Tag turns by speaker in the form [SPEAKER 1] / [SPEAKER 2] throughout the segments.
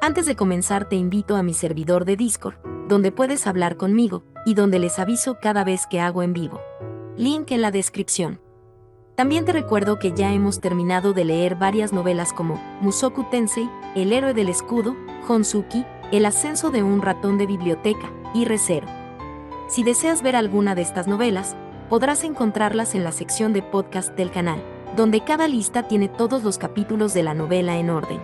[SPEAKER 1] Antes de comenzar te invito a mi servidor de Discord, donde puedes hablar conmigo, y donde les aviso cada vez que hago en vivo. Link en la descripción. También te recuerdo que ya hemos terminado de leer varias novelas como Mushoku Tensei, El héroe del escudo, Honsuki, El ascenso de un ratón de biblioteca, y Re:Zero. Si deseas ver alguna de estas novelas, podrás encontrarlas en la sección de podcast del canal, donde cada lista tiene todos los capítulos de la novela en orden.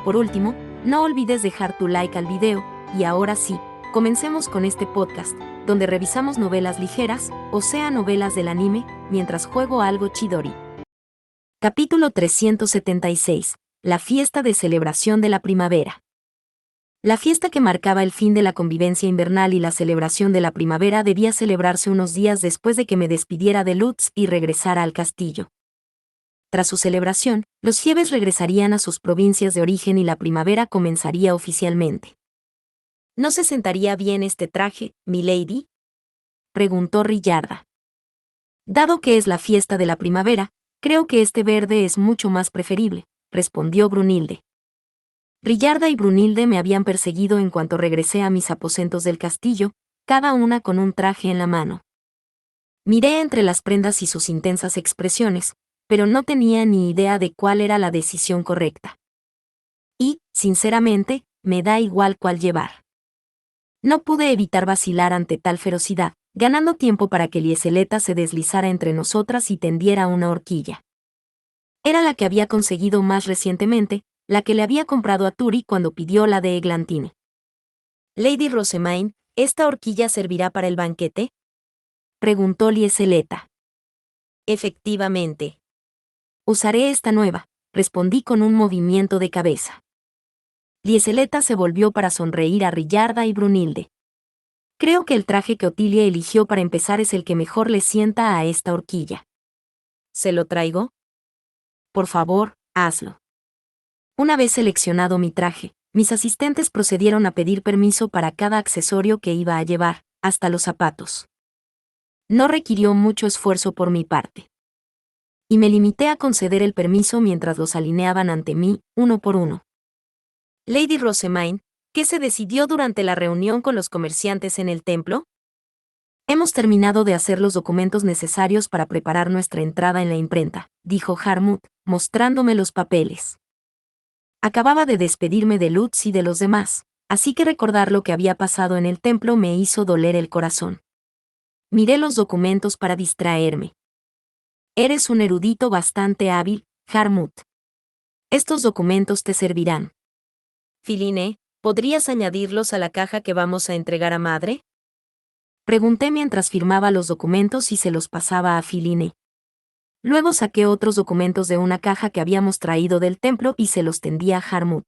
[SPEAKER 1] Por último, no olvides dejar tu like al video, y ahora sí, comencemos con este podcast, donde revisamos novelas ligeras, o sea novelas del anime, mientras juego algo Chidori. Capítulo 376. La fiesta de celebración de la primavera. La fiesta que marcaba el fin de la convivencia invernal y la celebración de la primavera debía celebrarse unos días después de que me despidiera de Lutz y regresara al castillo. Tras su celebración, los Fieves regresarían a sus provincias de origen y la primavera comenzaría oficialmente. ¿No se sentaría bien este traje, milady?, preguntó Riyarda. Dado que es la fiesta de la primavera, creo que este verde es mucho más preferible, respondió Brunilde. Riyarda y Brunilde me habían perseguido en cuanto regresé a mis aposentos del castillo, cada una con un traje en la mano. Miré entre las prendas y sus intensas expresiones, pero no tenía ni idea de cuál era la decisión correcta. Y, sinceramente, me da igual cuál llevar. No pude evitar vacilar ante tal ferocidad, ganando tiempo para que Lieseleta se deslizara entre nosotras y tendiera una horquilla. Era la que había conseguido más recientemente, la que le había comprado a Turi cuando pidió la de Eglantine. Lady Rosemaine, ¿esta horquilla servirá para el banquete?, preguntó Lieseleta. Efectivamente. Usaré esta nueva, respondí con un movimiento de cabeza. Lieseleta se volvió para sonreír a Riyarda y Brunilde. Creo que el traje que Otilia eligió para empezar es el que mejor le sienta a esta horquilla. ¿Se lo traigo? Por favor, hazlo. Una vez seleccionado mi traje, mis asistentes procedieron a pedir permiso para cada accesorio que iba a llevar, hasta los zapatos. No requirió mucho esfuerzo por mi parte. Y me limité a conceder el permiso mientras los alineaban ante mí, uno por uno. Lady Rosemaine, ¿qué se decidió durante la reunión con los comerciantes en el templo? Hemos terminado de hacer los documentos necesarios para preparar nuestra entrada en la imprenta, dijo Harmut, mostrándome los papeles. Acababa de despedirme de Lutz y de los demás, así que recordar lo que había pasado en el templo me hizo doler el corazón. Miré los documentos para distraerme. Eres un erudito bastante hábil, Harmut. Estos documentos te servirán. Filine, ¿podrías añadirlos a la caja que vamos a entregar a madre? Pregunté mientras firmaba los documentos y se los pasaba a Filine. Luego saqué otros documentos de una caja que habíamos traído del templo y se los tendí a Harmut.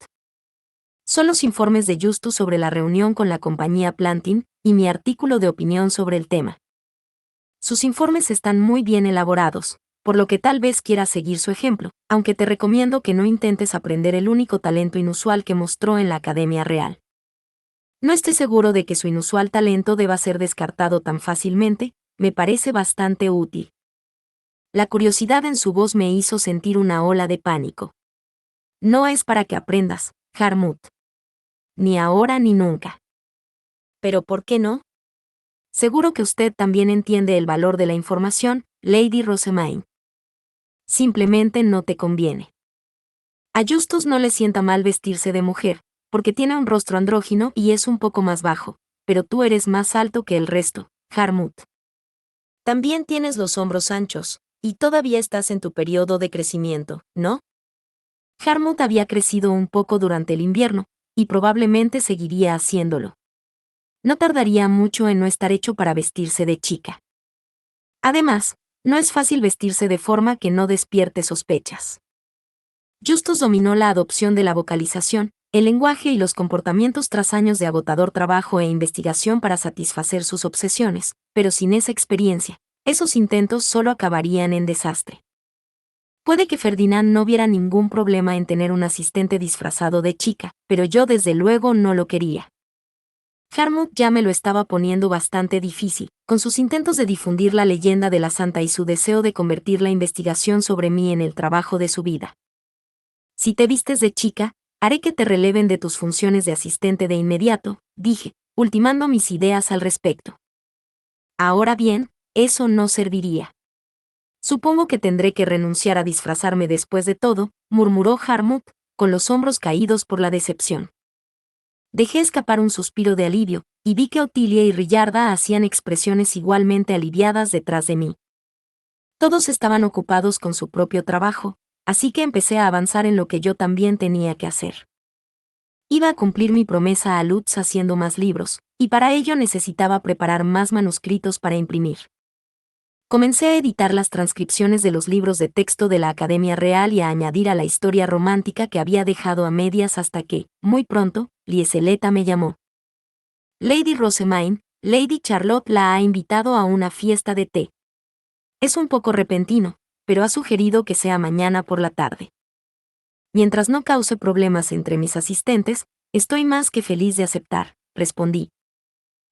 [SPEAKER 1] Son los informes de Justus sobre la reunión con la compañía Plantin y mi artículo de opinión sobre el tema. Sus informes están muy bien elaborados, por lo que tal vez quieras seguir su ejemplo, aunque te recomiendo que no intentes aprender el único talento inusual que mostró en la Academia Real. No estoy seguro de que su inusual talento deba ser descartado tan fácilmente, me parece bastante útil. La curiosidad en su voz me hizo sentir una ola de pánico. No es para que aprendas, Harmut. Ni ahora ni nunca. ¿Pero por qué no? Seguro que usted también entiende el valor de la información, Lady Rosemaine. Simplemente no te conviene. A Justus no le sienta mal vestirse de mujer, porque tiene un rostro andrógino y es un poco más bajo, pero tú eres más alto que el resto, Harmut. También tienes los hombros anchos, y todavía estás en tu periodo de crecimiento, ¿no? Harmut había crecido un poco durante el invierno, y probablemente seguiría haciéndolo. No tardaría mucho en no estar hecho para vestirse de chica. Además, no es fácil vestirse de forma que no despierte sospechas. Justus dominó la adopción de la vocalización, el lenguaje y los comportamientos tras años de agotador trabajo e investigación para satisfacer sus obsesiones, pero sin esa experiencia, esos intentos solo acabarían en desastre. Puede que Ferdinand no viera ningún problema en tener un asistente disfrazado de chica, pero yo desde luego no lo quería. Harmut ya me lo estaba poniendo bastante difícil, con sus intentos de difundir la leyenda de la santa y su deseo de convertir la investigación sobre mí en el trabajo de su vida. Si te vistes de chica, Haré que te releven de tus funciones de asistente de inmediato, dije, ultimando mis ideas al respecto. Ahora bien, eso no serviría. Supongo que tendré que renunciar a disfrazarme después de todo, murmuró Harmut, con los hombros caídos por la decepción. Dejé escapar un suspiro de alivio, y vi que Otilia y Rillarda hacían expresiones igualmente aliviadas detrás de mí. Todos estaban ocupados con su propio trabajo, así que empecé a avanzar en lo que yo también tenía que hacer. Iba a cumplir mi promesa a Lutz haciendo más libros, y para ello necesitaba preparar más manuscritos para imprimir. Comencé a editar las transcripciones de los libros de texto de la Academia Real y a añadir a la historia romántica que había dejado a medias hasta que, muy pronto, Lieseleta me llamó. Lady Rosemaine, Lady Charlotte la ha invitado a una fiesta de té. Es un poco repentino, pero ha sugerido que sea mañana por la tarde. Mientras no cause problemas entre mis asistentes, estoy más que feliz de aceptar, respondí.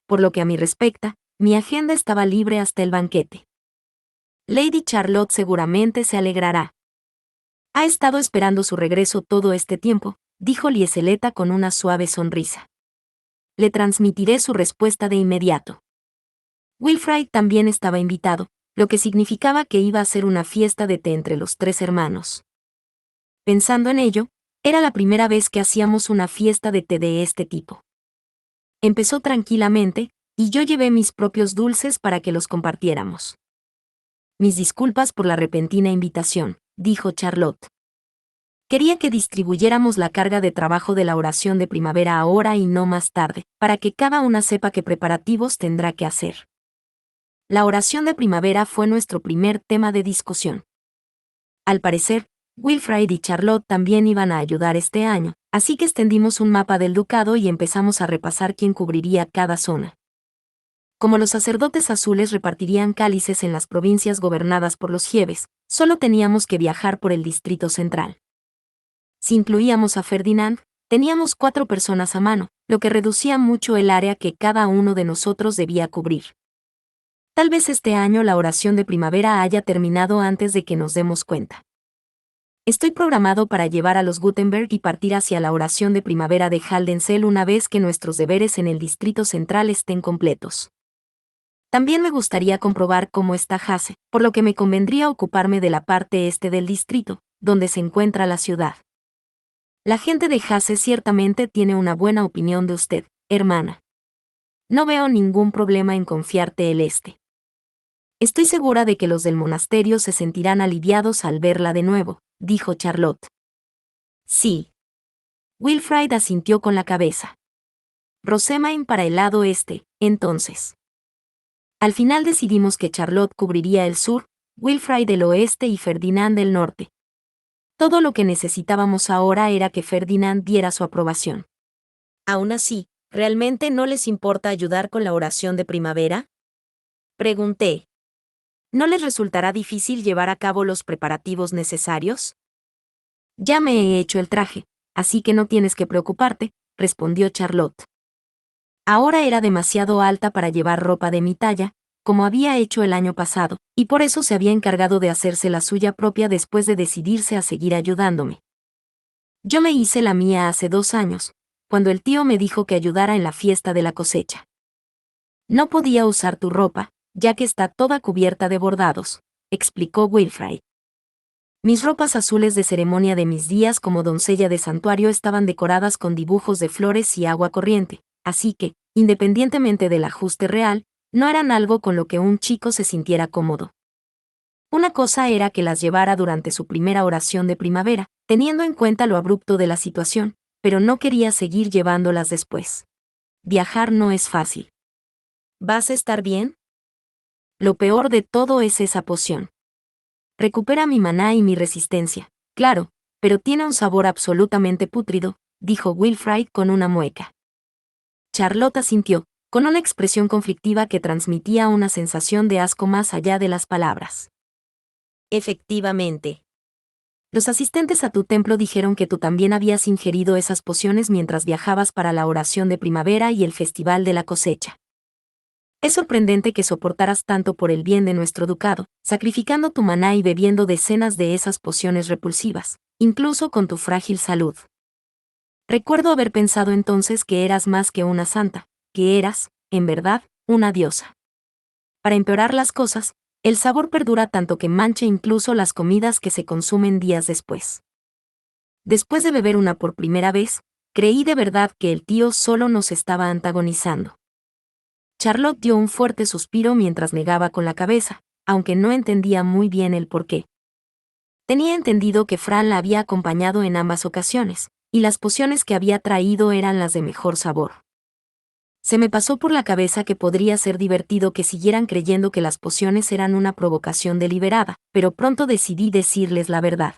[SPEAKER 1] Por lo que a mí respecta, mi agenda estaba libre hasta el banquete. Lady Charlotte seguramente se alegrará. Ha estado esperando su regreso todo este tiempo, dijo Lieseleta con una suave sonrisa. Le transmitiré su respuesta de inmediato. Wilfrid también estaba invitado, lo que significaba que iba a ser una fiesta de té entre los tres hermanos. Pensando en ello, era la primera vez que hacíamos una fiesta de té de este tipo. Empezó tranquilamente, y yo llevé mis propios dulces para que los compartiéramos. Mis disculpas por la repentina invitación, dijo Charlotte. Quería que distribuyéramos la carga de trabajo de la oración de primavera ahora y no más tarde, para que cada una sepa qué preparativos tendrá que hacer. La oración de primavera fue nuestro primer tema de discusión. Al parecer, Wilfrid y Charlotte también iban a ayudar este año, así que extendimos un mapa del ducado y empezamos a repasar quién cubriría cada zona. Como los sacerdotes azules repartirían cálices en las provincias gobernadas por los Gieves, solo teníamos que viajar por el distrito central. Si incluíamos a Ferdinand, teníamos 4 personas a mano, lo que reducía mucho el área que cada uno de nosotros debía cubrir. Tal vez este año la oración de primavera haya terminado antes de que nos demos cuenta. Estoy programado para llevar a los Gutenberg y partir hacia la oración de primavera de Haldensel una vez que nuestros deberes en el distrito central estén completos. También me gustaría comprobar cómo está Hase, por lo que me convendría ocuparme de la parte este del distrito, donde se encuentra la ciudad. La gente de Hase ciertamente tiene una buena opinión de usted, hermana. No veo ningún problema en confiarte el este. Estoy segura de que los del monasterio se sentirán aliviados al verla de nuevo, dijo Charlotte. Sí. Wilfrid asintió con la cabeza. Rosemaine para el lado este, entonces. Al final decidimos que Charlotte cubriría el sur, Wilfrid el oeste y Ferdinand el norte. Todo lo que necesitábamos ahora era que Ferdinand diera su aprobación. Aún así, ¿realmente no les importa ayudar con la oración de primavera? Pregunté. ¿No les resultará difícil llevar a cabo los preparativos necesarios? Ya me he hecho el traje, así que no tienes que preocuparte, respondió Charlotte. Ahora era demasiado alta para llevar ropa de mi talla, como había hecho el año pasado, y por eso se había encargado de hacerse la suya propia después de decidirse a seguir ayudándome. Yo me hice la mía hace 2 años, cuando el tío me dijo que ayudara en la fiesta de la cosecha. No podía usar tu ropa, ya que está toda cubierta de bordados, explicó Wilfrid. Mis ropas azules de ceremonia de mis días como doncella de santuario estaban decoradas con dibujos de flores y agua corriente, así que, independientemente del ajuste real, no eran algo con lo que un chico se sintiera cómodo. Una cosa era que las llevara durante su primera oración de primavera, teniendo en cuenta lo abrupto de la situación, pero no quería seguir llevándolas después. Viajar no es fácil. ¿Vas a estar bien? Lo peor de todo es esa poción. Recupera mi maná y mi resistencia, claro, pero tiene un sabor absolutamente pútrido, dijo Wilfrid con una mueca. Charlotte asintió, con una expresión conflictiva que transmitía una sensación de asco más allá de las palabras. Efectivamente. Los asistentes a tu templo dijeron que tú también habías ingerido esas pociones mientras viajabas para la oración de primavera y el festival de la cosecha. Es sorprendente que soportaras tanto por el bien de nuestro ducado, sacrificando tu maná y bebiendo decenas de esas pociones repulsivas, incluso con tu frágil salud. Recuerdo haber pensado entonces que eras más que una santa, que eras, en verdad, una diosa. Para empeorar las cosas, el sabor perdura tanto que mancha incluso las comidas que se consumen días después. Después de beber una por primera vez, creí de verdad que el tío solo nos estaba antagonizando. Charlotte dio un fuerte suspiro mientras negaba con la cabeza, aunque no entendía muy bien el porqué. Tenía entendido que Fran la había acompañado en ambas ocasiones, y las pociones que había traído eran las de mejor sabor. Se me pasó por la cabeza que podría ser divertido que siguieran creyendo que las pociones eran una provocación deliberada, pero pronto decidí decirles la verdad.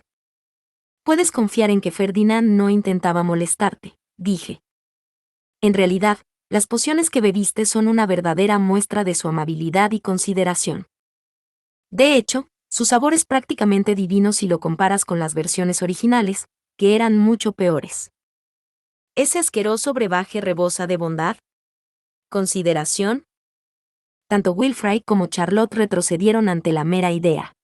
[SPEAKER 1] Puedes confiar en que Ferdinand no intentaba molestarte, dije. En realidad, las pociones que bebiste son una verdadera muestra de su amabilidad y consideración. De hecho, su sabor es prácticamente divino si lo comparas con las versiones originales, que eran mucho peores. ¿Ese asqueroso brebaje rebosa de bondad? ¿Consideración? Tanto Wilfrid como Charlotte retrocedieron ante la mera idea.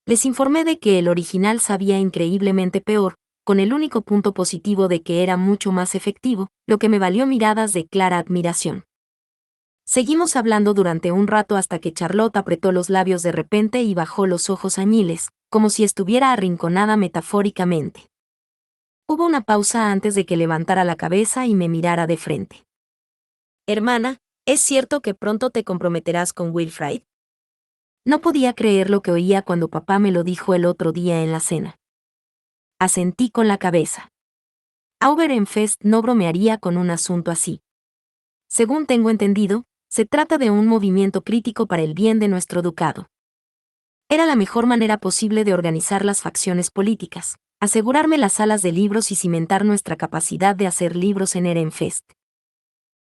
[SPEAKER 1] Les informé de que el original sabía increíblemente peor, con el único punto positivo de que era mucho más efectivo, lo que me valió miradas de clara admiración. Seguimos hablando durante un rato hasta que Charlotte apretó los labios de repente y bajó los ojos añiles, como si estuviera arrinconada metafóricamente. Hubo una pausa antes de que levantara la cabeza y me mirara de frente. Hermana, ¿es cierto que pronto te comprometerás con Wilfrid? No podía creer lo que oía cuando papá me lo dijo el otro día en la cena. Asentí con la cabeza. Auberenfest no bromearía con un asunto así. Según tengo entendido, se trata de un movimiento crítico para el bien de nuestro ducado. Era la mejor manera posible de organizar las facciones políticas, asegurarme las salas de libros y cimentar nuestra capacidad de hacer libros en Ehrenfest.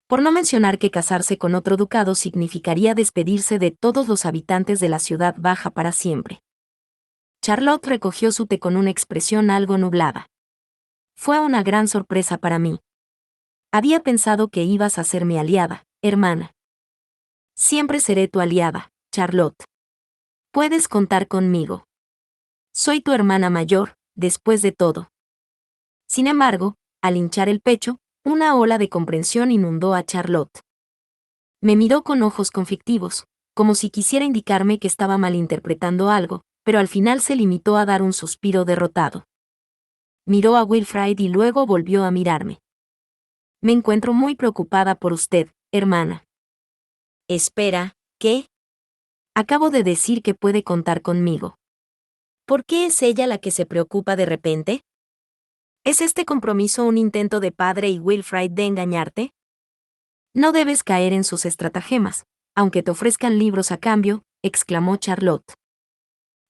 [SPEAKER 1] Por no mencionar que casarse con otro ducado significaría despedirse de todos los habitantes de la ciudad baja para siempre. Charlotte recogió su té con una expresión algo nublada. Fue una gran sorpresa para mí. Había pensado que ibas a ser mi aliada, hermana. Siempre seré tu aliada, Charlotte. Puedes contar conmigo. Soy tu hermana mayor, después de todo. Sin embargo, al hinchar el pecho, una ola de comprensión inundó a Charlotte. Me miró con ojos conflictivos, como si quisiera indicarme que estaba malinterpretando algo, pero al final se limitó a dar un suspiro derrotado. Miró a Wilfrid y luego volvió a mirarme. Me encuentro muy preocupada por usted, hermana. Espera, ¿qué? Acabo de decir que puede contar conmigo. ¿Por qué es ella la que se preocupa de repente? ¿Es este compromiso un intento de padre y Wilfrid de engañarte? No debes caer en sus estratagemas, aunque te ofrezcan libros a cambio, exclamó Charlotte.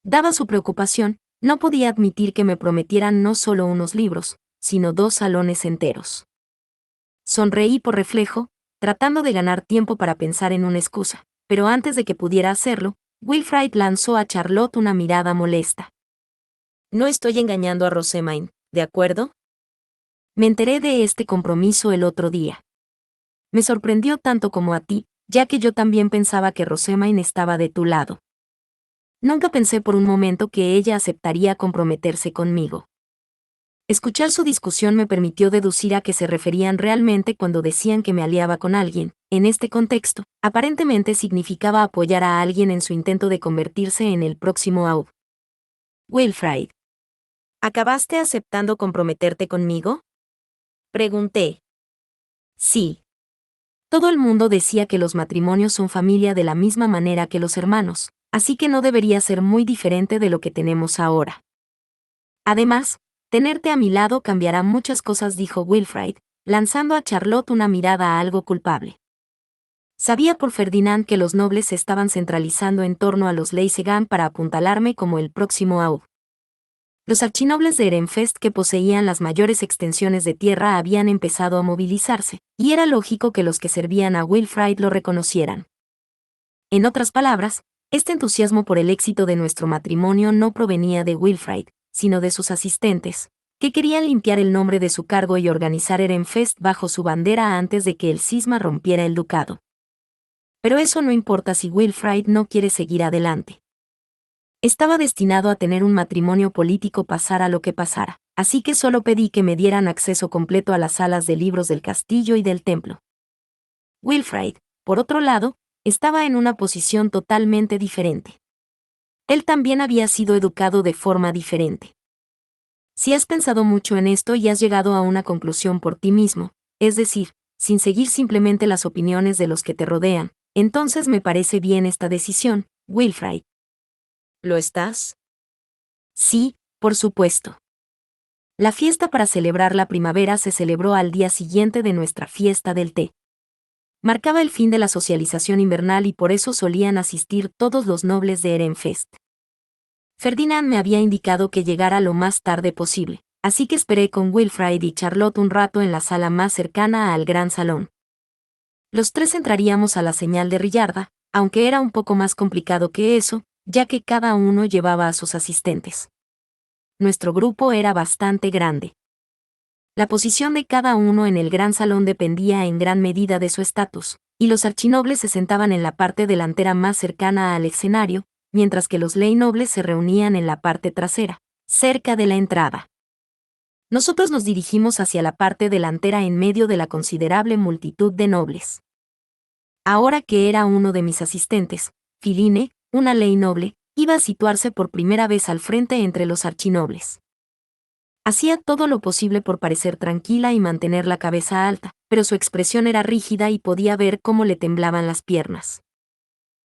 [SPEAKER 1] Dada su preocupación, no podía admitir que me prometieran no solo unos libros, sino 2 salones enteros. Sonreí por reflejo, tratando de ganar tiempo para pensar en una excusa, pero antes de que pudiera hacerlo, Wilfrid lanzó a Charlotte una mirada molesta. No estoy engañando a Rosamine, ¿de acuerdo? Me enteré de este compromiso el otro día. Me sorprendió tanto como a ti, ya que yo también pensaba que Rosamine estaba de tu lado. Nunca pensé por un momento que ella aceptaría comprometerse conmigo. Escuchar su discusión me permitió deducir a qué se referían realmente cuando decían que me aliaba con alguien. En este contexto, aparentemente significaba apoyar a alguien en su intento de convertirse en el próximo Aub. Wilfrid. ¿Acabaste aceptando comprometerte conmigo? Pregunté. Sí. Todo el mundo decía que los matrimonios son familia de la misma manera que los hermanos, así que no debería ser muy diferente de lo que tenemos ahora. Además, tenerte a mi lado cambiará muchas cosas, dijo Wilfrid, lanzando a Charlotte una mirada algo culpable. Sabía por Ferdinand que los nobles se estaban centralizando en torno a los Leisegan para apuntalarme como el próximo Aub. Los archinobles de Ehrenfest que poseían las mayores extensiones de tierra habían empezado a movilizarse, y era lógico que los que servían a Wilfrid lo reconocieran. En otras palabras, este entusiasmo por el éxito de nuestro matrimonio no provenía de Wilfrid, sino de sus asistentes, que querían limpiar el nombre de su cargo y organizar Ehrenfest bajo su bandera antes de que el cisma rompiera el ducado. Pero eso no importa si Wilfrid no quiere seguir adelante. Estaba destinado a tener un matrimonio político pasara lo que pasara, así que solo pedí que me dieran acceso completo a las salas de libros del castillo y del templo. Wilfrid, por otro lado, estaba en una posición totalmente diferente. Él también había sido educado de forma diferente. Si has pensado mucho en esto y has llegado a una conclusión por ti mismo, es decir, sin seguir simplemente las opiniones de los que te rodean, entonces me parece bien esta decisión, Wilfrid. ¿Lo estás? Sí, por supuesto. La fiesta para celebrar la primavera se celebró al día siguiente de nuestra fiesta del té. Marcaba el fin de la socialización invernal y por eso solían asistir todos los nobles de Ehrenfest. Ferdinand me había indicado que llegara lo más tarde posible, así que esperé con Wilfrid y Charlotte un rato en la sala más cercana al gran salón. Los tres entraríamos a la señal de Rillarda, aunque era un poco más complicado que eso, ya que cada uno llevaba a sus asistentes. Nuestro grupo era bastante grande. La posición de cada uno en el gran salón dependía en gran medida de su estatus, y los archinobles se sentaban en la parte delantera más cercana al escenario, mientras que los ley nobles se reunían en la parte trasera, cerca de la entrada. Nosotros nos dirigimos hacia la parte delantera en medio de la considerable multitud de nobles. Ahora que era uno de mis asistentes, Filine, una ley noble, iba a situarse por primera vez al frente entre los archinobles. Hacía todo lo posible por parecer tranquila y mantener la cabeza alta, pero su expresión era rígida y podía ver cómo le temblaban las piernas.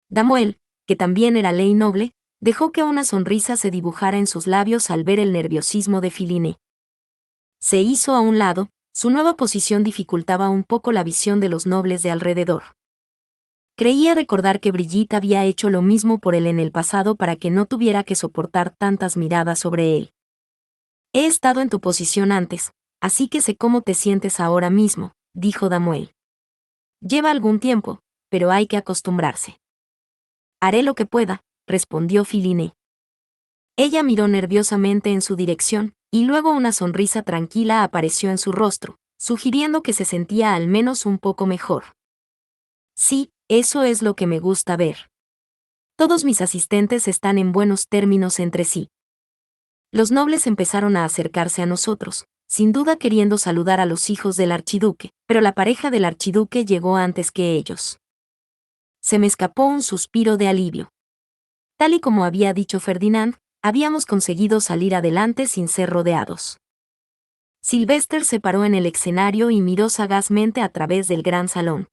[SPEAKER 1] Damuel, que también era ley noble, dejó que una sonrisa se dibujara en sus labios al ver el nerviosismo de Filine. Se hizo a un lado, su nueva posición dificultaba un poco la visión de los nobles de alrededor. Creía recordar que Brigitte había hecho lo mismo por él en el pasado para que no tuviera que soportar tantas miradas sobre él. He estado en tu posición antes, así que sé cómo te sientes ahora mismo, dijo Damuel. Lleva algún tiempo, pero hay que acostumbrarse. Haré lo que pueda, respondió Filine. Ella miró nerviosamente en su dirección, y luego una sonrisa tranquila apareció en su rostro, sugiriendo que se sentía al menos un poco mejor. Sí, eso es lo que me gusta ver. Todos mis asistentes están en buenos términos entre sí. Los nobles empezaron a acercarse a nosotros, sin duda queriendo saludar a los hijos del archiduque, pero la pareja del archiduque llegó antes que ellos. Se me escapó un suspiro de alivio. Tal y como había dicho Ferdinand, habíamos conseguido salir adelante sin ser rodeados. Sylvester se paró en el escenario y miró sagazmente a través del gran salón.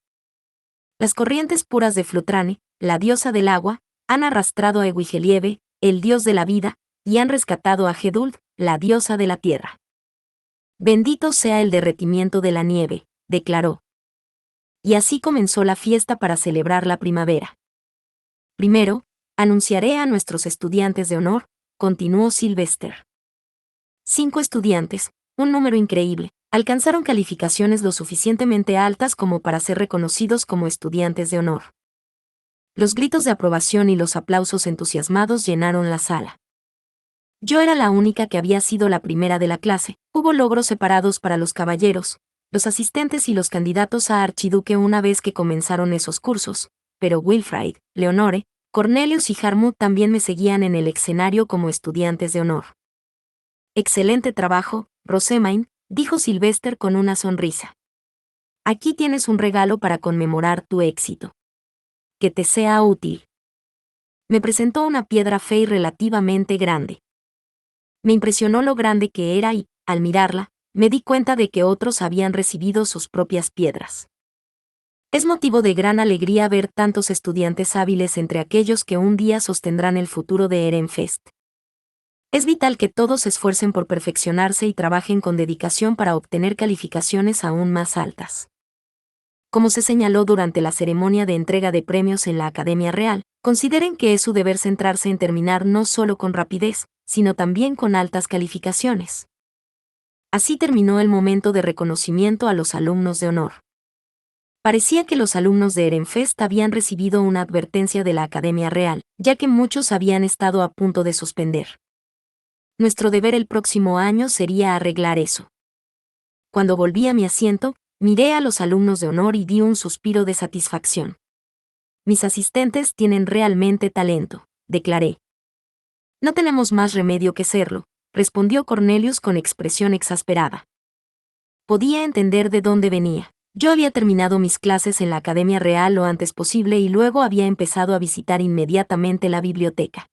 [SPEAKER 1] Las corrientes puras de Flutrane, la diosa del agua, han arrastrado a Ewigelieve, el dios de la vida, y han rescatado a Geduld, la diosa de la tierra. Bendito sea el derretimiento de la nieve, declaró. Y así comenzó la fiesta para celebrar la primavera. Primero, anunciaré a nuestros estudiantes de honor, continuó Sylvester. 5 estudiantes, un número increíble, alcanzaron calificaciones lo suficientemente altas como para ser reconocidos como estudiantes de honor. Los gritos de aprobación y los aplausos entusiasmados llenaron la sala. Yo era la única que había sido la primera de la clase. Hubo logros separados para los caballeros, los asistentes y los candidatos a archiduque una vez que comenzaron esos cursos, pero Wilfrid, Leonore, Cornelius y Harmut también me seguían en el escenario como estudiantes de honor. Excelente trabajo, Rosemain, dijo Sylvester con una sonrisa. Aquí tienes un regalo para conmemorar tu éxito. Que te sea útil. Me presentó una piedra fey relativamente grande. Me impresionó lo grande que era y, al mirarla, me di cuenta de que otros habían recibido sus propias piedras. Es motivo de gran alegría ver tantos estudiantes hábiles entre aquellos que un día sostendrán el futuro de Ehrenfest. Es vital que todos se esfuercen por perfeccionarse y trabajen con dedicación para obtener calificaciones aún más altas. Como se señaló durante la ceremonia de entrega de premios en la Academia Real, consideren que es su deber centrarse en terminar no solo con rapidez, sino también con altas calificaciones. Así terminó el momento de reconocimiento a los alumnos de honor. Parecía que los alumnos de Ehrenfest habían recibido una advertencia de la Academia Real, ya que muchos habían estado a punto de suspender. Nuestro deber el próximo año sería arreglar eso. Cuando volví a mi asiento, miré a los alumnos de honor y di un suspiro de satisfacción. Mis asistentes tienen realmente talento, declaré. No tenemos más remedio que serlo, respondió Cornelius con expresión exasperada. Podía entender de dónde venía. Yo había terminado mis clases en la Academia Real lo antes posible y luego había empezado a visitar inmediatamente la biblioteca.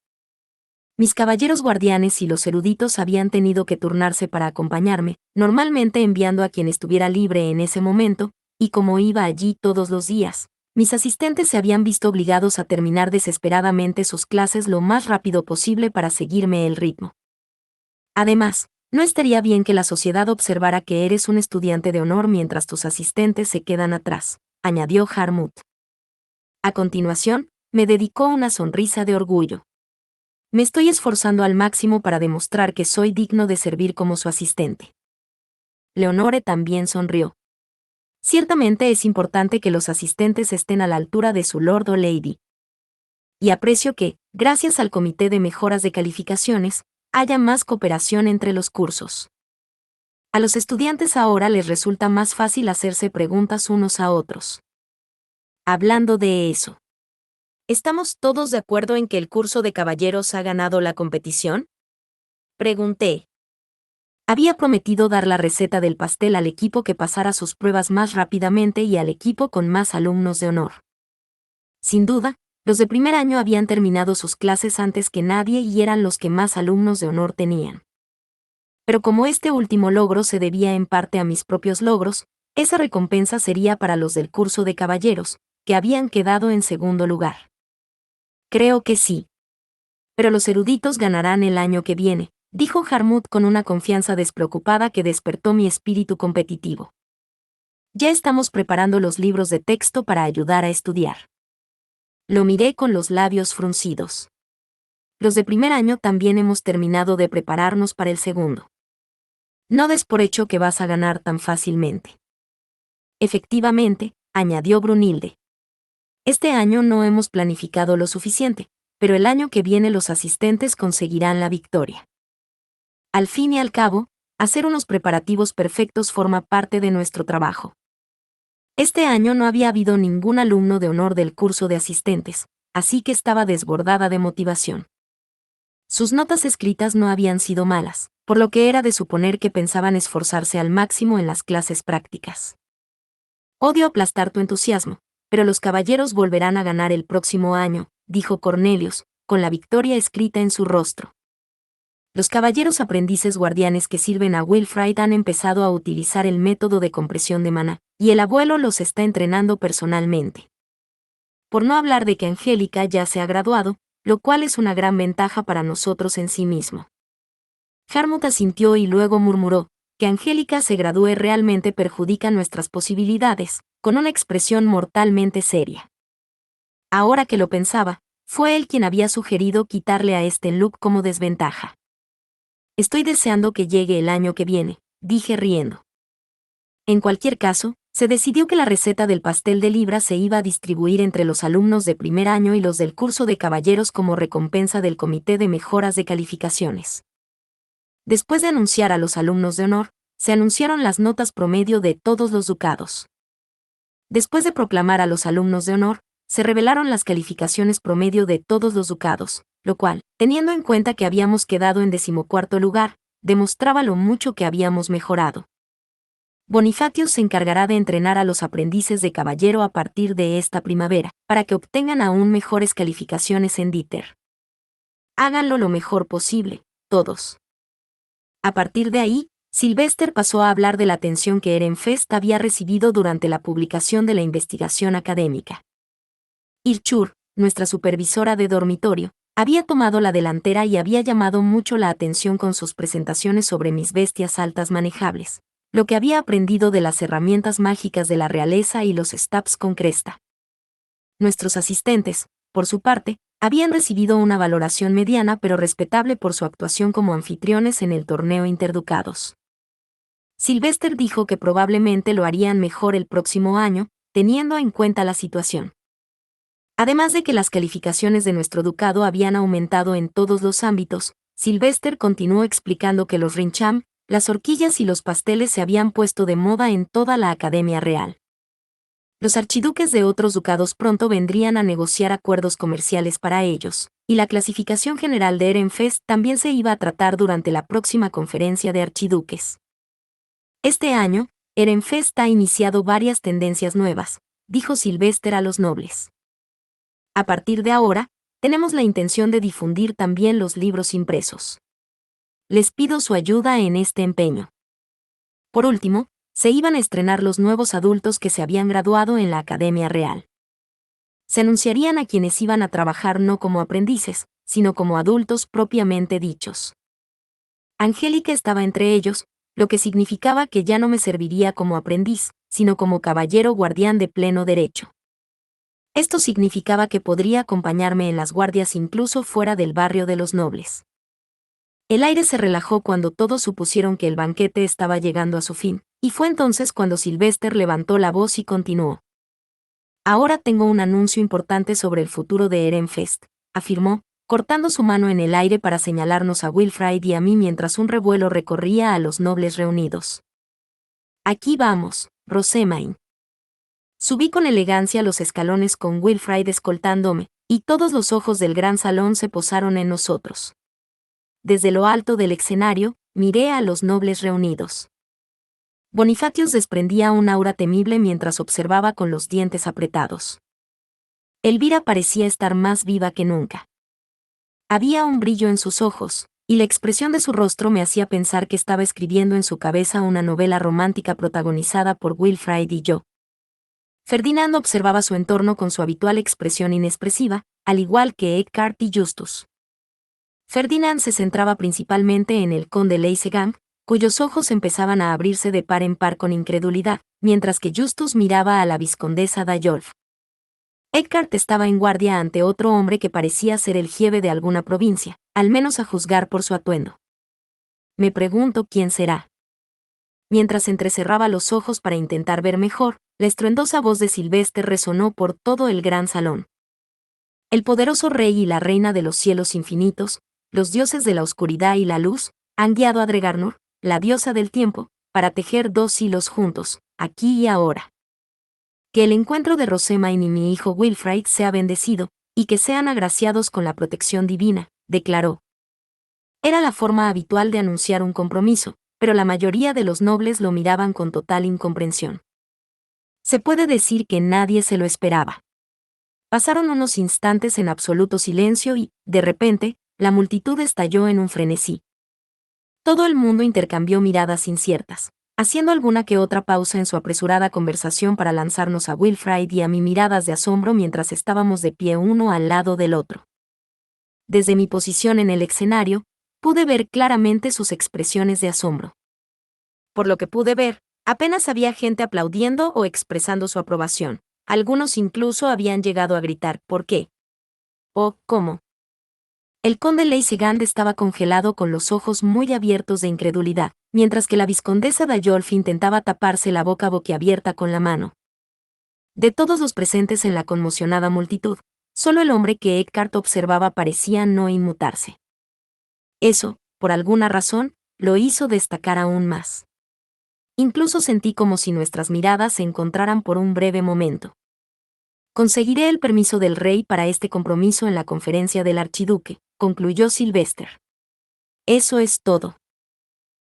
[SPEAKER 1] Mis caballeros guardianes y los eruditos habían tenido que turnarse para acompañarme, normalmente enviando a quien estuviera libre en ese momento, y como iba allí todos los días, mis asistentes se habían visto obligados a terminar desesperadamente sus clases lo más rápido posible para seguirme el ritmo. Además, no estaría bien que la sociedad observara que eres un estudiante de honor mientras tus asistentes se quedan atrás, añadió Harmut. A continuación, me dedicó una sonrisa de orgullo. Me estoy esforzando al máximo para demostrar que soy digno de servir como su asistente. Leonore también sonrió. Ciertamente es importante que los asistentes estén a la altura de su lord o lady. Y aprecio que, gracias al Comité de Mejoras de Calificaciones, haya más cooperación entre los cursos. A los estudiantes ahora les resulta más fácil hacerse preguntas unos a otros. Hablando de eso, ¿estamos todos de acuerdo en que el curso de caballeros ha ganado la competición? Pregunté. Había prometido dar la receta del pastel al equipo que pasara sus pruebas más rápidamente y al equipo con más alumnos de honor. Sin duda, los de primer año habían terminado sus clases antes que nadie y eran los que más alumnos de honor tenían. Pero como este último logro se debía en parte a mis propios logros, esa recompensa sería para los del curso de caballeros, que habían quedado en segundo lugar. Creo que sí. Pero los eruditos ganarán el año que viene, dijo Harmut con una confianza despreocupada que despertó mi espíritu competitivo. Ya estamos preparando los libros de texto para ayudar a estudiar. Lo miré con los labios fruncidos. Los de primer año también hemos terminado de prepararnos para el segundo. No des por hecho que vas a ganar tan fácilmente. Efectivamente, añadió Brunilde. Este año no hemos planificado lo suficiente, pero el año que viene los asistentes conseguirán la victoria. Al fin y al cabo, hacer unos preparativos perfectos forma parte de nuestro trabajo. Este año no había habido ningún alumno de honor del curso de asistentes, así que estaba desbordada de motivación. Sus notas escritas no habían sido malas, por lo que era de suponer que pensaban esforzarse al máximo en las clases prácticas. Odio aplastar tu entusiasmo, pero los caballeros volverán a ganar el próximo año, dijo Cornelius, con la victoria escrita en su rostro. Los caballeros aprendices guardianes que sirven a Wilfrid han empezado a utilizar el método de compresión de maná, y el abuelo los está entrenando personalmente. Por no hablar de que Angélica ya se ha graduado, lo cual es una gran ventaja para nosotros en sí mismo. Harmut asintió y luego murmuró, que Angélica se gradúe realmente perjudica nuestras posibilidades, con una expresión mortalmente seria. Ahora que lo pensaba, fue él quien había sugerido quitarle a este look como desventaja. Estoy deseando que llegue el año que viene, dije riendo. En cualquier caso, se decidió que la receta del pastel de libra se iba a distribuir entre los alumnos de primer año y los del curso de caballeros como recompensa del Comité de Mejoras de Calificaciones. Después de anunciar a los alumnos de honor, se anunciaron las notas promedio de todos los ducados. Después de proclamar a los alumnos de honor, se revelaron las calificaciones promedio de todos los ducados, lo cual, teniendo en cuenta que habíamos quedado en 14º lugar, demostraba lo mucho que habíamos mejorado. Bonifacio se encargará de entrenar a los aprendices de caballero a partir de esta primavera, para que obtengan aún mejores calificaciones en Dieter. Háganlo lo mejor posible, todos. A partir de ahí, Sylvester pasó a hablar de la atención que Ehrenfest había recibido durante la publicación de la investigación académica. Irchur, nuestra supervisora de dormitorio, había tomado la delantera y había llamado mucho la atención con sus presentaciones sobre mis bestias altas manejables, lo que había aprendido de las herramientas mágicas de la realeza y los stabs con cresta. Nuestros asistentes, por su parte, habían recibido una valoración mediana pero respetable por su actuación como anfitriones en el torneo interducados. Sylvester dijo que probablemente lo harían mejor el próximo año, teniendo en cuenta la situación. Además de que las calificaciones de nuestro ducado habían aumentado en todos los ámbitos, Sylvester continuó explicando que los rincham, las horquillas y los pasteles se habían puesto de moda en toda la Academia Real. Los archiduques de otros ducados pronto vendrían a negociar acuerdos comerciales para ellos, y la clasificación general de Ehrenfest también se iba a tratar durante la próxima conferencia de archiduques. Este año, Ehrenfest ha iniciado varias tendencias nuevas, dijo Sylvester a los nobles. A partir de ahora, tenemos la intención de difundir también los libros impresos. Les pido su ayuda en este empeño. Por último, se iban a estrenar los nuevos adultos que se habían graduado en la Academia Real. Se anunciarían a quienes iban a trabajar no como aprendices, sino como adultos propiamente dichos. Angélica estaba entre ellos, lo que significaba que ya no me serviría como aprendiz, sino como caballero guardián de pleno derecho. Esto significaba que podría acompañarme en las guardias incluso fuera del barrio de los nobles. El aire se relajó cuando todos supusieron que el banquete estaba llegando a su fin, y fue entonces cuando Sylvester levantó la voz y continuó. Ahora tengo un anuncio importante sobre el futuro de Ehrenfest, afirmó, cortando su mano en el aire para señalarnos a Wilfrid y a mí mientras un revuelo recorría a los nobles reunidos. Aquí vamos, Rosemain. Subí con elegancia los escalones con Wilfrid escoltándome, y todos los ojos del gran salón se posaron en nosotros. Desde lo alto del escenario, miré a los nobles reunidos. Bonifacius desprendía un aura temible mientras observaba con los dientes apretados. Elvira parecía estar más viva que nunca. Había un brillo en sus ojos, y la expresión de su rostro me hacía pensar que estaba escribiendo en su cabeza una novela romántica protagonizada por Wilfrid y yo. Ferdinand observaba su entorno con su habitual expresión inexpresiva, al igual que Eckhart y Justus. Ferdinand se centraba principalmente en el conde Leisegang, cuyos ojos empezaban a abrirse de par en par con incredulidad, mientras que Justus miraba a la vizcondesa Dayolf. Eckhart estaba en guardia ante otro hombre que parecía ser el jefe de alguna provincia, al menos a juzgar por su atuendo. Me pregunto quién será. Mientras entrecerraba los ojos para intentar ver mejor, la estruendosa voz de Sylvester resonó por todo el gran salón. El poderoso rey y la reina de los cielos infinitos, los dioses de la oscuridad y la luz, han guiado a Dregarnur, la diosa del tiempo, para tejer dos hilos juntos, aquí y ahora. Que el encuentro de Rosemain y mi hijo Wilfrid sea bendecido, y que sean agraciados con la protección divina, declaró. Era la forma habitual de anunciar un compromiso, pero la mayoría de los nobles lo miraban con total incomprensión. Se puede decir que nadie se lo esperaba. Pasaron unos instantes en absoluto silencio y, de repente, la multitud estalló en un frenesí. Todo el mundo intercambió miradas inciertas, haciendo alguna que otra pausa en su apresurada conversación para lanzarnos a Wilfrid y a mí miradas de asombro mientras estábamos de pie uno al lado del otro. Desde mi posición en el escenario, pude ver claramente sus expresiones de asombro. Por lo que pude ver, apenas había gente aplaudiendo o expresando su aprobación. Algunos incluso habían llegado a gritar ¿por qué? O ¿cómo? El conde Leysegand estaba congelado con los ojos muy abiertos de incredulidad, mientras que la vizcondesa Dayolf intentaba taparse la boca boquiabierta con la mano. De todos los presentes en la conmocionada multitud, solo el hombre que Eckhart observaba parecía no inmutarse. Eso, por alguna razón, lo hizo destacar aún más. Incluso sentí como si nuestras miradas se encontraran por un breve momento. Conseguiré el permiso del rey para este compromiso en la conferencia del archiduque, concluyó Sylvester. Eso es todo.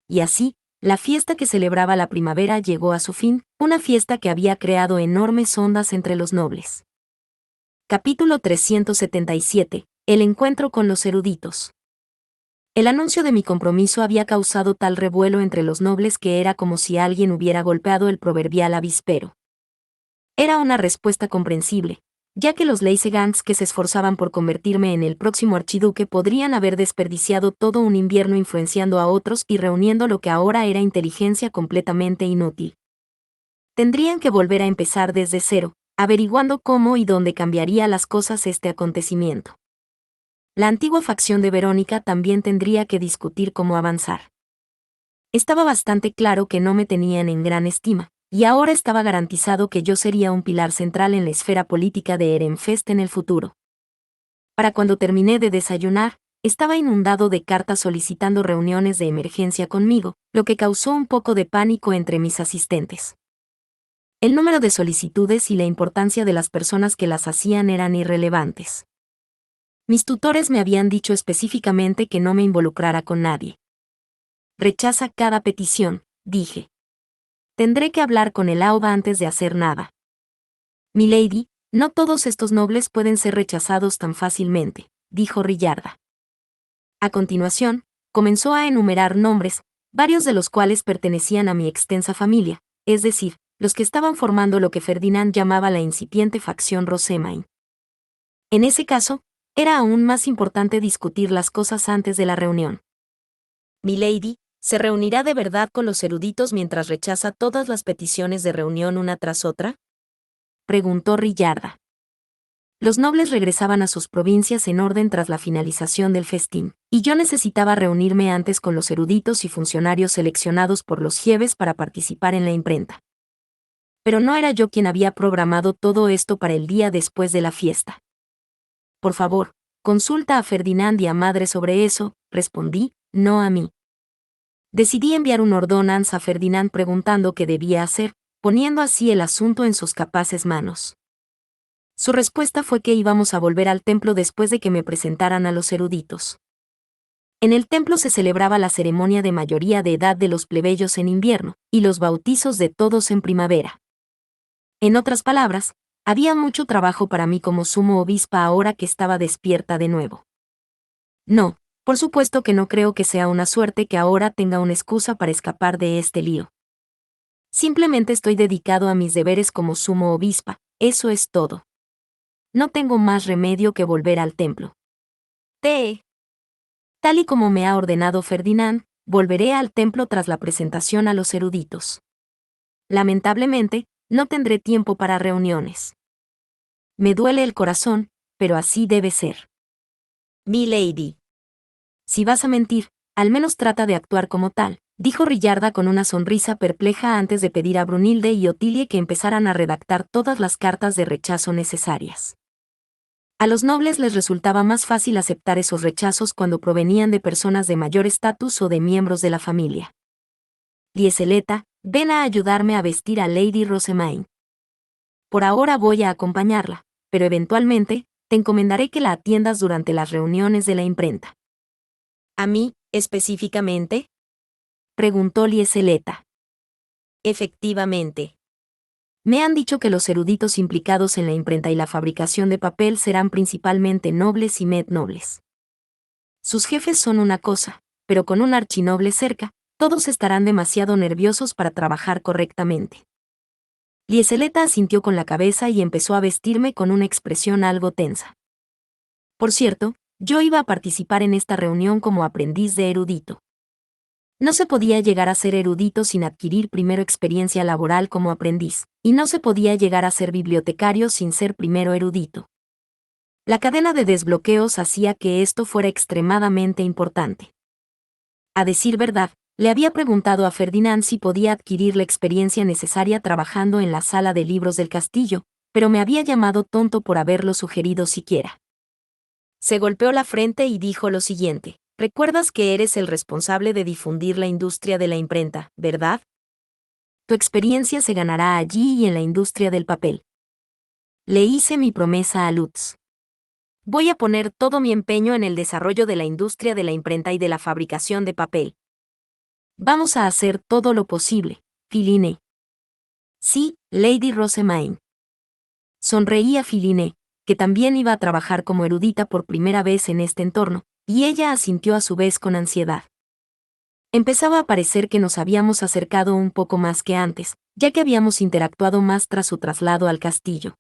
[SPEAKER 1] Y así, la fiesta que celebraba la primavera llegó a su fin, una fiesta que había creado enormes ondas entre los nobles. Capítulo 377. El encuentro con los eruditos. El anuncio de mi compromiso había causado tal revuelo entre los nobles que era como si alguien hubiera golpeado el proverbial avispero. Era una respuesta comprensible, ya que los Leisegangs que se esforzaban por convertirme en el próximo archiduque podrían haber desperdiciado todo un invierno influenciando a otros y reuniendo lo que ahora era inteligencia completamente inútil. Tendrían que volver a empezar desde cero, averiguando cómo y dónde cambiaría las cosas este acontecimiento. La antigua facción de Verónica también tendría que discutir cómo avanzar. Estaba bastante claro que no me tenían en gran estima, y ahora estaba garantizado que yo sería un pilar central en la esfera política de Ehrenfest en el futuro. Para cuando terminé de desayunar, estaba inundado de cartas solicitando reuniones de emergencia conmigo, lo que causó un poco de pánico entre mis asistentes. El número de solicitudes y la importancia de las personas que las hacían eran irrelevantes. Mis tutores me habían dicho específicamente que no me involucrara con nadie. Rechaza cada petición, dije. Tendré que hablar con el AUBA antes de hacer nada. Milady, no todos estos nobles pueden ser rechazados tan fácilmente, dijo Rillarda. A continuación, comenzó a enumerar nombres, varios de los cuales pertenecían a mi extensa familia, es decir, los que estaban formando lo que Ferdinand llamaba la incipiente facción Rosemain. En ese caso, era aún más importante discutir las cosas antes de la reunión. Milady, ¿se reunirá de verdad con los eruditos mientras rechaza todas las peticiones de reunión una tras otra?, preguntó Rillarda. Los nobles regresaban a sus provincias en orden tras la finalización del festín, y yo necesitaba reunirme antes con los eruditos y funcionarios seleccionados por los jefes para participar en la imprenta. Pero no era yo quien había programado todo esto para el día después de la fiesta. Por favor, consulta a Ferdinand y a Madre sobre eso, respondí, no a mí. Decidí enviar un ordonance a Ferdinand preguntando qué debía hacer, poniendo así el asunto en sus capaces manos. Su respuesta fue que íbamos a volver al templo después de que me presentaran a los eruditos. En el templo se celebraba la ceremonia de mayoría de edad de los plebeyos en invierno, y los bautizos de todos en primavera. En otras palabras, había mucho trabajo para mí como sumo obispa ahora que estaba despierta de nuevo. No, por supuesto que no creo que sea una suerte que ahora tenga una excusa para escapar de este lío. Simplemente estoy dedicado a mis deberes como sumo obispa, eso es todo. No tengo más remedio que volver al templo. Tal y como me ha ordenado Ferdinand, volveré al templo tras la presentación a los eruditos. Lamentablemente, no tendré tiempo para reuniones. Me duele el corazón, pero así debe ser. Milady. Si vas a mentir, al menos trata de actuar como tal, dijo Rillarda con una sonrisa perpleja antes de pedir a Brunilde y Otilie que empezaran a redactar todas las cartas de rechazo necesarias. A los nobles les resultaba más fácil aceptar esos rechazos cuando provenían de personas de mayor estatus o de miembros de la familia. Lieseleta, ven a ayudarme a vestir a Lady Rosemain. Por ahora voy a acompañarla, pero eventualmente, te encomendaré que la atiendas durante las reuniones de la imprenta. ¿A mí, específicamente?, preguntó Lieseleta. Efectivamente. Me han dicho que los eruditos implicados en la imprenta y la fabricación de papel serán principalmente nobles y mednobles. Sus jefes son una cosa, pero con un archinoble cerca, todos estarán demasiado nerviosos para trabajar correctamente. Lieseleta asintió con la cabeza y empezó a vestirme con una expresión algo tensa. Por cierto, yo iba a participar en esta reunión como aprendiz de erudito. No se podía llegar a ser erudito sin adquirir primero experiencia laboral como aprendiz, y no se podía llegar a ser bibliotecario sin ser primero erudito. La cadena de desbloqueos hacía que esto fuera extremadamente importante. A decir verdad, le había preguntado a Ferdinand si podía adquirir la experiencia necesaria trabajando en la sala de libros del castillo, pero me había llamado tonto por haberlo sugerido siquiera. Se golpeó la frente y dijo lo siguiente: recuerdas que eres el responsable de difundir la industria de la imprenta, ¿verdad? Tu experiencia se ganará allí y en la industria del papel. Le hice mi promesa a Lutz. Voy a poner todo mi empeño en el desarrollo de la industria de la imprenta y de la fabricación de papel. Vamos a hacer todo lo posible, Philine. Sí, Lady Rosemain. Sonreía Philine, que también iba a trabajar como erudita por primera vez en este entorno, y ella asintió a su vez con ansiedad. Empezaba a parecer que nos habíamos acercado un poco más que antes, ya que habíamos interactuado más tras su traslado al castillo.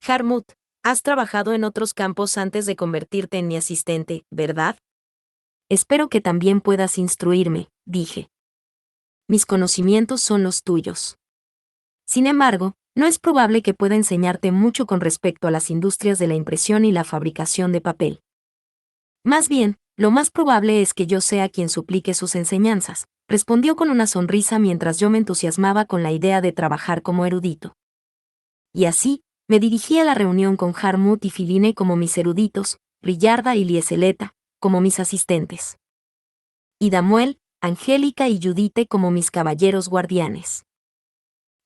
[SPEAKER 1] Harmut, has trabajado en otros campos antes de convertirte en mi asistente, ¿verdad? Espero que también puedas instruirme, dije. Mis conocimientos son los tuyos. Sin embargo, no es probable que pueda enseñarte mucho con respecto a las industrias de la impresión y la fabricación de papel. Más bien, lo más probable es que yo sea quien suplique sus enseñanzas, respondió con una sonrisa mientras yo me entusiasmaba con la idea de trabajar como erudito. Y así, me dirigí a la reunión con Harmut y Philine como mis eruditos, Rillarda y Lieseleta como mis asistentes. Y Damuel, Angélica y Judite como mis caballeros guardianes.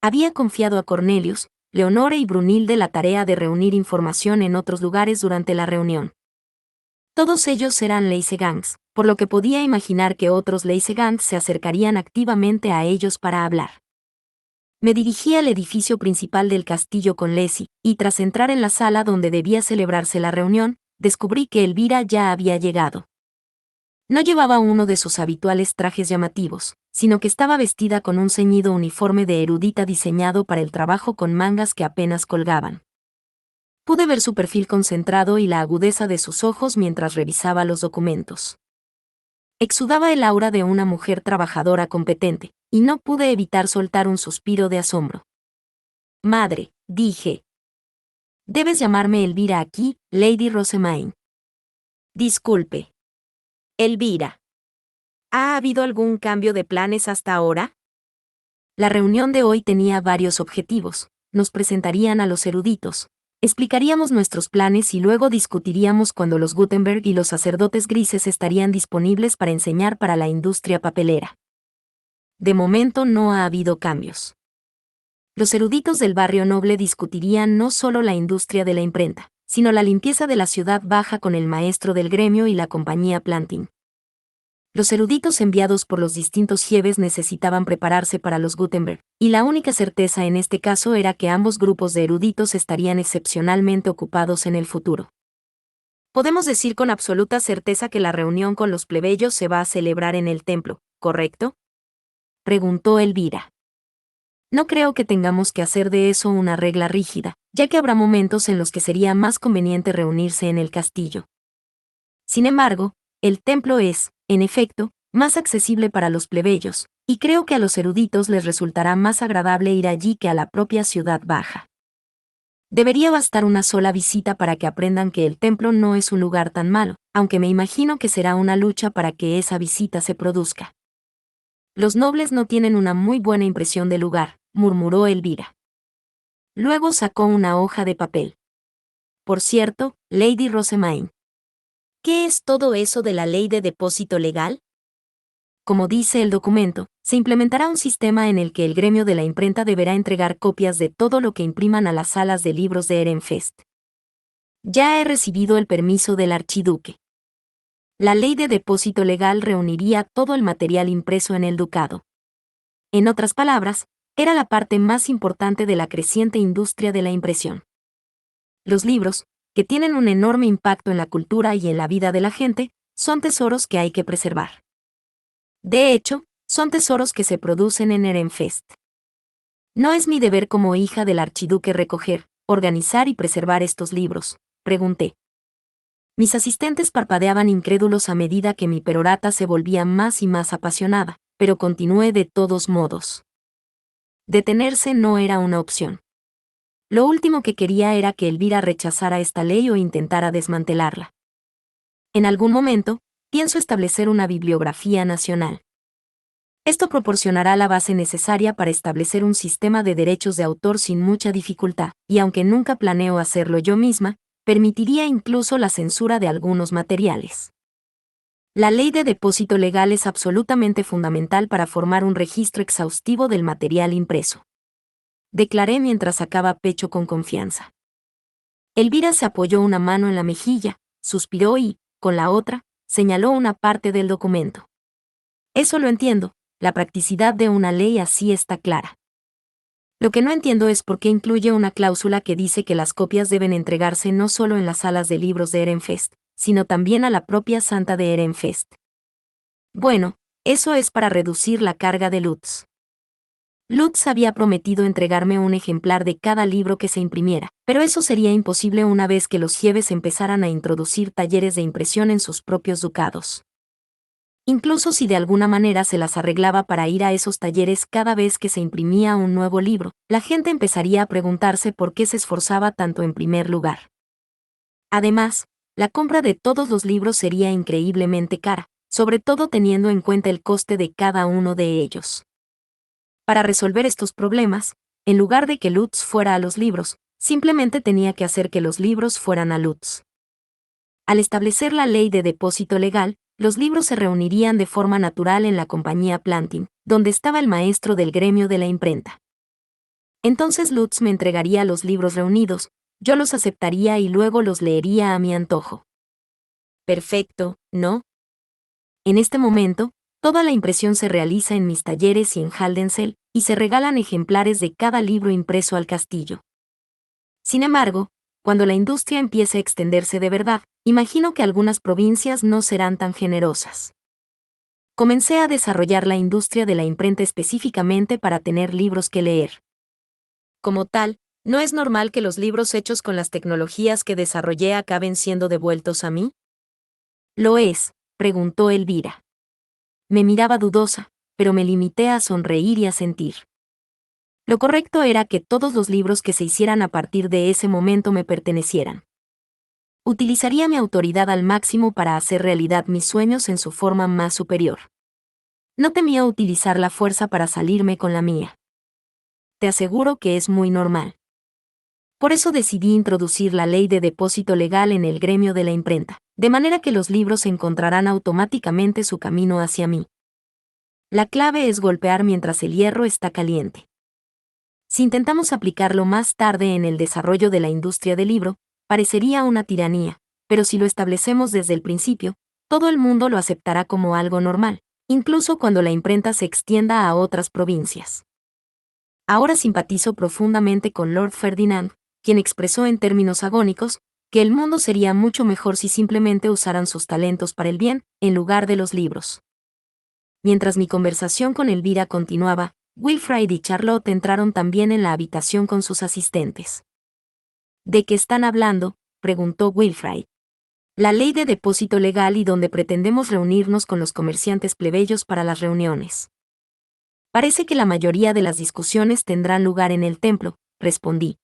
[SPEAKER 1] Había confiado a Cornelius, Leonore y Brunilde la tarea de reunir información en otros lugares durante la reunión. Todos ellos eran Leisegangs, por lo que podía imaginar que otros Leisegangs se acercarían activamente a ellos para hablar. Me dirigí al edificio principal del castillo con Leslie, y tras entrar en la sala donde debía celebrarse la reunión, descubrí que Elvira ya había llegado. No llevaba uno de sus habituales trajes llamativos, sino que estaba vestida con un ceñido uniforme de erudita diseñado para el trabajo con mangas que apenas colgaban. Pude ver su perfil concentrado y la agudeza de sus ojos mientras revisaba los documentos. Exudaba el aura de una mujer trabajadora competente, y no pude evitar soltar un suspiro de asombro. Madre, dije. Debes llamarme Elvira aquí, Lady Rosemaine. Disculpe. Elvira. ¿Ha habido algún cambio de planes hasta ahora? La reunión de hoy tenía varios objetivos. Nos presentarían a los eruditos, explicaríamos nuestros planes y luego discutiríamos cuándo los Gutenberg y los sacerdotes grises estarían disponibles para enseñar para la industria papelera. De momento no ha habido cambios. Los eruditos del barrio noble discutirían no solo la industria de la imprenta, sino la limpieza de la ciudad baja con el maestro del gremio y la compañía Planting. Los eruditos enviados por los distintos jefes necesitaban prepararse para los Gutenberg, y la única certeza en este caso era que ambos grupos de eruditos estarían excepcionalmente ocupados en el futuro. Podemos decir con absoluta certeza que la reunión con los plebeyos se va a celebrar en el templo, ¿correcto?, preguntó Elvira. No creo que tengamos que hacer de eso una regla rígida, ya que habrá momentos en los que sería más conveniente reunirse en el castillo. Sin embargo, el templo es, en efecto, más accesible para los plebeyos, y creo que a los eruditos les resultará más agradable ir allí que a la propia ciudad baja. Debería bastar una sola visita para que aprendan que el templo no es un lugar tan malo, aunque me imagino que será una lucha para que esa visita se produzca. Los nobles no tienen una muy buena impresión del lugar, murmuró Elvira. Luego sacó una hoja de papel. Por cierto, Lady Rosemaine. ¿Qué es todo eso de la ley de depósito legal? Como dice el documento, se implementará un sistema en el que el gremio de la imprenta deberá entregar copias de todo lo que impriman a las salas de libros de Ehrenfest. Ya he recibido el permiso del archiduque. La ley de depósito legal reuniría todo el material impreso en el ducado. En otras palabras, era la parte más importante de la creciente industria de la impresión. Los libros, que tienen un enorme impacto en la cultura y en la vida de la gente, son tesoros que hay que preservar. De hecho, son tesoros que se producen en Ehrenfest. ¿No es mi deber como hija del archiduque recoger, organizar y preservar estos libros?, pregunté. Mis asistentes parpadeaban incrédulos a medida que mi perorata se volvía más y más apasionada, pero continué de todos modos. Detenerse no era una opción. Lo último que quería era que Elvira rechazara esta ley o intentara desmantelarla. En algún momento, pienso establecer una bibliografía nacional. Esto proporcionará la base necesaria para establecer un sistema de derechos de autor sin mucha dificultad, y aunque nunca planeo hacerlo yo misma, permitiría incluso la censura de algunos materiales. La ley de depósito legal es absolutamente fundamental para formar un registro exhaustivo del material impreso, declaré mientras sacaba pecho con confianza. Elvira se apoyó una mano en la mejilla, suspiró y, con la otra, señaló una parte del documento. Eso lo entiendo, la practicidad de una ley así está clara. Lo que no entiendo es por qué incluye una cláusula que dice que las copias deben entregarse no solo en las salas de libros de Ehrenfest, sino también a la propia Santa de Ehrenfest. Bueno, eso es para reducir la carga de Lutz. Lutz había prometido entregarme un ejemplar de cada libro que se imprimiera, pero eso sería imposible una vez que los jefes empezaran a introducir talleres de impresión en sus propios ducados. Incluso si de alguna manera se las arreglaba para ir a esos talleres cada vez que se imprimía un nuevo libro, la gente empezaría a preguntarse por qué se esforzaba tanto en primer lugar. Además, la compra de todos los libros sería increíblemente cara, sobre todo teniendo en cuenta el coste de cada uno de ellos. Para resolver estos problemas, en lugar de que Lutz fuera a los libros, simplemente tenía que hacer que los libros fueran a Lutz. Al establecer la ley de depósito legal, los libros se reunirían de forma natural en la compañía Planting, donde estaba el maestro del gremio de la imprenta. Entonces Lutz me entregaría los libros reunidos, yo los aceptaría y luego los leería a mi antojo. Perfecto, ¿no? En este momento, toda la impresión se realiza en mis talleres y en Haldensel, y se regalan ejemplares de cada libro impreso al castillo. Sin embargo, cuando la industria empiece a extenderse de verdad, imagino que algunas provincias no serán tan generosas. Comencé a desarrollar la industria de la imprenta específicamente para tener libros que leer. Como tal, ¿no es normal que los libros hechos con las tecnologías que desarrollé acaben siendo devueltos a mí? ¿Lo es?, preguntó Elvira. Me miraba dudosa, pero me limité a sonreír y a sentir. Lo correcto era que todos los libros que se hicieran a partir de ese momento me pertenecieran. Utilizaría mi autoridad al máximo para hacer realidad mis sueños en su forma más superior. No temía utilizar la fuerza para salirme con la mía. Te aseguro que es muy normal. Por eso decidí introducir la ley de depósito legal en el gremio de la imprenta, de manera que los libros encontrarán automáticamente su camino hacia mí. La clave es golpear mientras el hierro está caliente. Si intentamos aplicarlo más tarde en el desarrollo de la industria del libro, parecería una tiranía, pero si lo establecemos desde el principio, todo el mundo lo aceptará como algo normal, incluso cuando la imprenta se extienda a otras provincias. Ahora simpatizo profundamente con Lord Ferdinand, quien expresó en términos agónicos que el mundo sería mucho mejor si simplemente usaran sus talentos para el bien, en lugar de los libros. Mientras mi conversación con Elvira continuaba, Wilfrid y Charlotte entraron también en la habitación con sus asistentes. ¿De qué están hablando?, preguntó Wilfrid. La ley de depósito legal y donde pretendemos reunirnos con los comerciantes plebeyos para las reuniones. Parece que la mayoría de las discusiones tendrán lugar en el templo, respondí.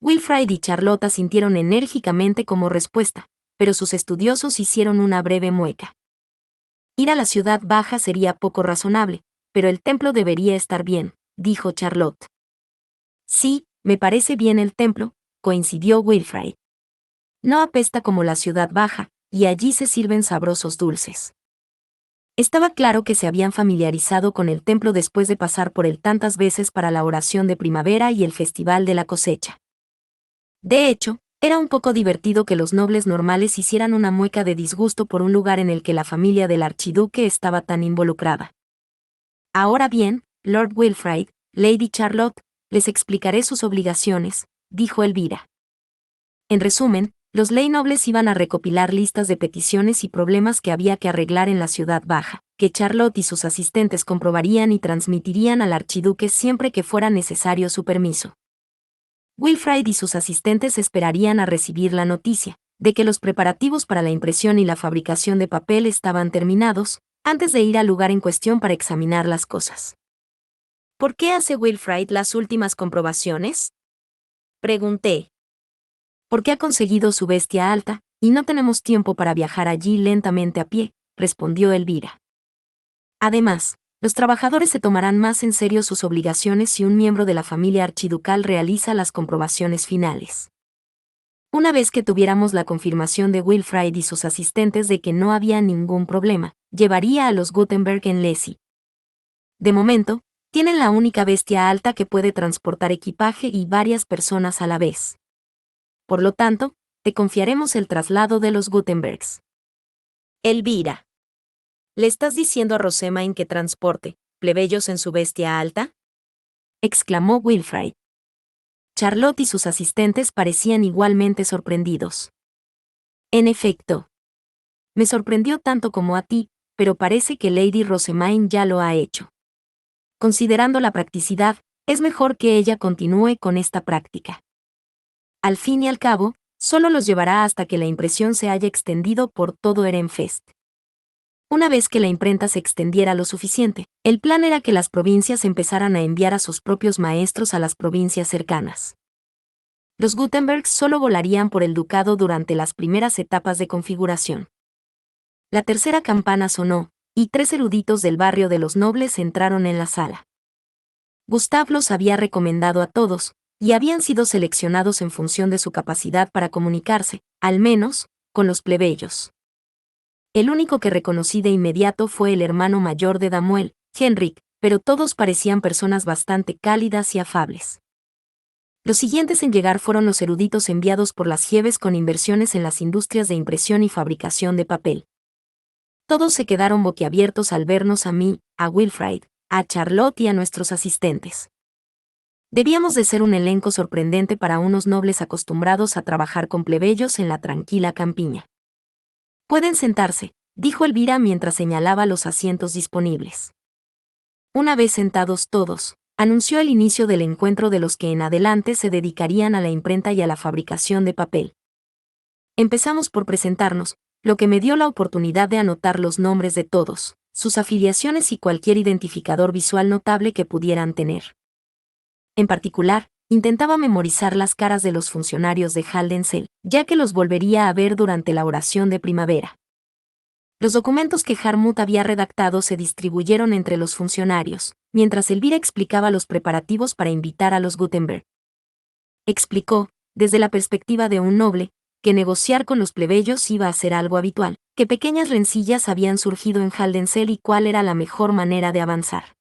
[SPEAKER 1] Wilfrid y Charlotte asintieron enérgicamente como respuesta, pero sus estudiosos hicieron una breve mueca. Ir a la ciudad baja sería poco razonable, pero el templo debería estar bien, dijo Charlotte. Sí, me parece bien el templo, coincidió Wilfrid. No apesta como la ciudad baja, y allí se sirven sabrosos dulces. Estaba claro que se habían familiarizado con el templo después de pasar por él tantas veces para la oración de primavera y el festival de la cosecha. De hecho, era un poco divertido que los nobles normales hicieran una mueca de disgusto por un lugar en el que la familia del archiduque estaba tan involucrada. Ahora bien, Lord Wilfrid, Lady Charlotte, les explicaré sus obligaciones, dijo Elvira. En resumen, los ley nobles iban a recopilar listas de peticiones y problemas que había que arreglar en la ciudad baja, que Charlotte y sus asistentes comprobarían y transmitirían al archiduque siempre que fuera necesario su permiso. Wilfrid y sus asistentes esperarían a recibir la noticia de que los preparativos para la impresión y la fabricación de papel estaban terminados, antes de ir al lugar en cuestión para examinar las cosas. ¿Por qué hace Wilfrid las últimas comprobaciones?, pregunté. Porque ha conseguido su bestia alta, y no tenemos tiempo para viajar allí lentamente a pie, respondió Elvira. Además, los trabajadores se tomarán más en serio sus obligaciones si un miembro de la familia archiducal realiza las comprobaciones finales. Una vez que tuviéramos la confirmación de Wilfrid y sus asistentes de que no había ningún problema, llevaría a los Gutenberg en Lessig. De momento, tienen la única bestia alta que puede transportar equipaje y varias personas a la vez. Por lo tanto, te confiaremos el traslado de los Gutenbergs. Elvira. ¿Le estás diciendo a Rosemain que transporte plebeyos en su bestia alta?, exclamó Wilfrid. Charlotte y sus asistentes parecían igualmente sorprendidos. En efecto. Me sorprendió tanto como a ti, pero parece que Lady Rosemain ya lo ha hecho. Considerando la practicidad, es mejor que ella continúe con esta práctica. Al fin y al cabo, solo los llevará hasta que la impresión se haya extendido por todo Ehrenfest. Una vez que la imprenta se extendiera lo suficiente, el plan era que las provincias empezaran a enviar a sus propios maestros a las provincias cercanas. Los Gutenberg solo volarían por el ducado durante las primeras etapas de configuración. La tercera campana sonó, y 3 eruditos del barrio de los nobles entraron en la sala. Gustav los había recomendado a todos, y habían sido seleccionados en función de su capacidad para comunicarse, al menos, con los plebeyos. El único que reconocí de inmediato fue el hermano mayor de Damuel, Henrik, pero todos parecían personas bastante cálidas y afables. Los siguientes en llegar fueron los eruditos enviados por las Gieves con inversiones en las industrias de impresión y fabricación de papel. Todos se quedaron boquiabiertos al vernos a mí, a Wilfrid, a Charlotte y a nuestros asistentes. Debíamos de ser un elenco sorprendente para unos nobles acostumbrados a trabajar con plebeyos en la tranquila campiña. «Pueden sentarse», dijo Elvira mientras señalaba los asientos disponibles. Una vez sentados todos, anunció el inicio del encuentro de los que en adelante se dedicarían a la imprenta y a la fabricación de papel. Empezamos por presentarnos, lo que me dio la oportunidad de anotar los nombres de todos, sus afiliaciones y cualquier identificador visual notable que pudieran tener. En particular, intentaba memorizar las caras de los funcionarios de Haldensel, ya que los volvería a ver durante la oración de primavera. Los documentos que Harmut había redactado se distribuyeron entre los funcionarios, mientras Elvira explicaba los preparativos para invitar a los Gutenberg. Explicó, desde la perspectiva de un noble, que negociar con los plebeyos iba a ser algo habitual, que pequeñas rencillas habían surgido en Haldensel y cuál era la mejor manera de avanzar.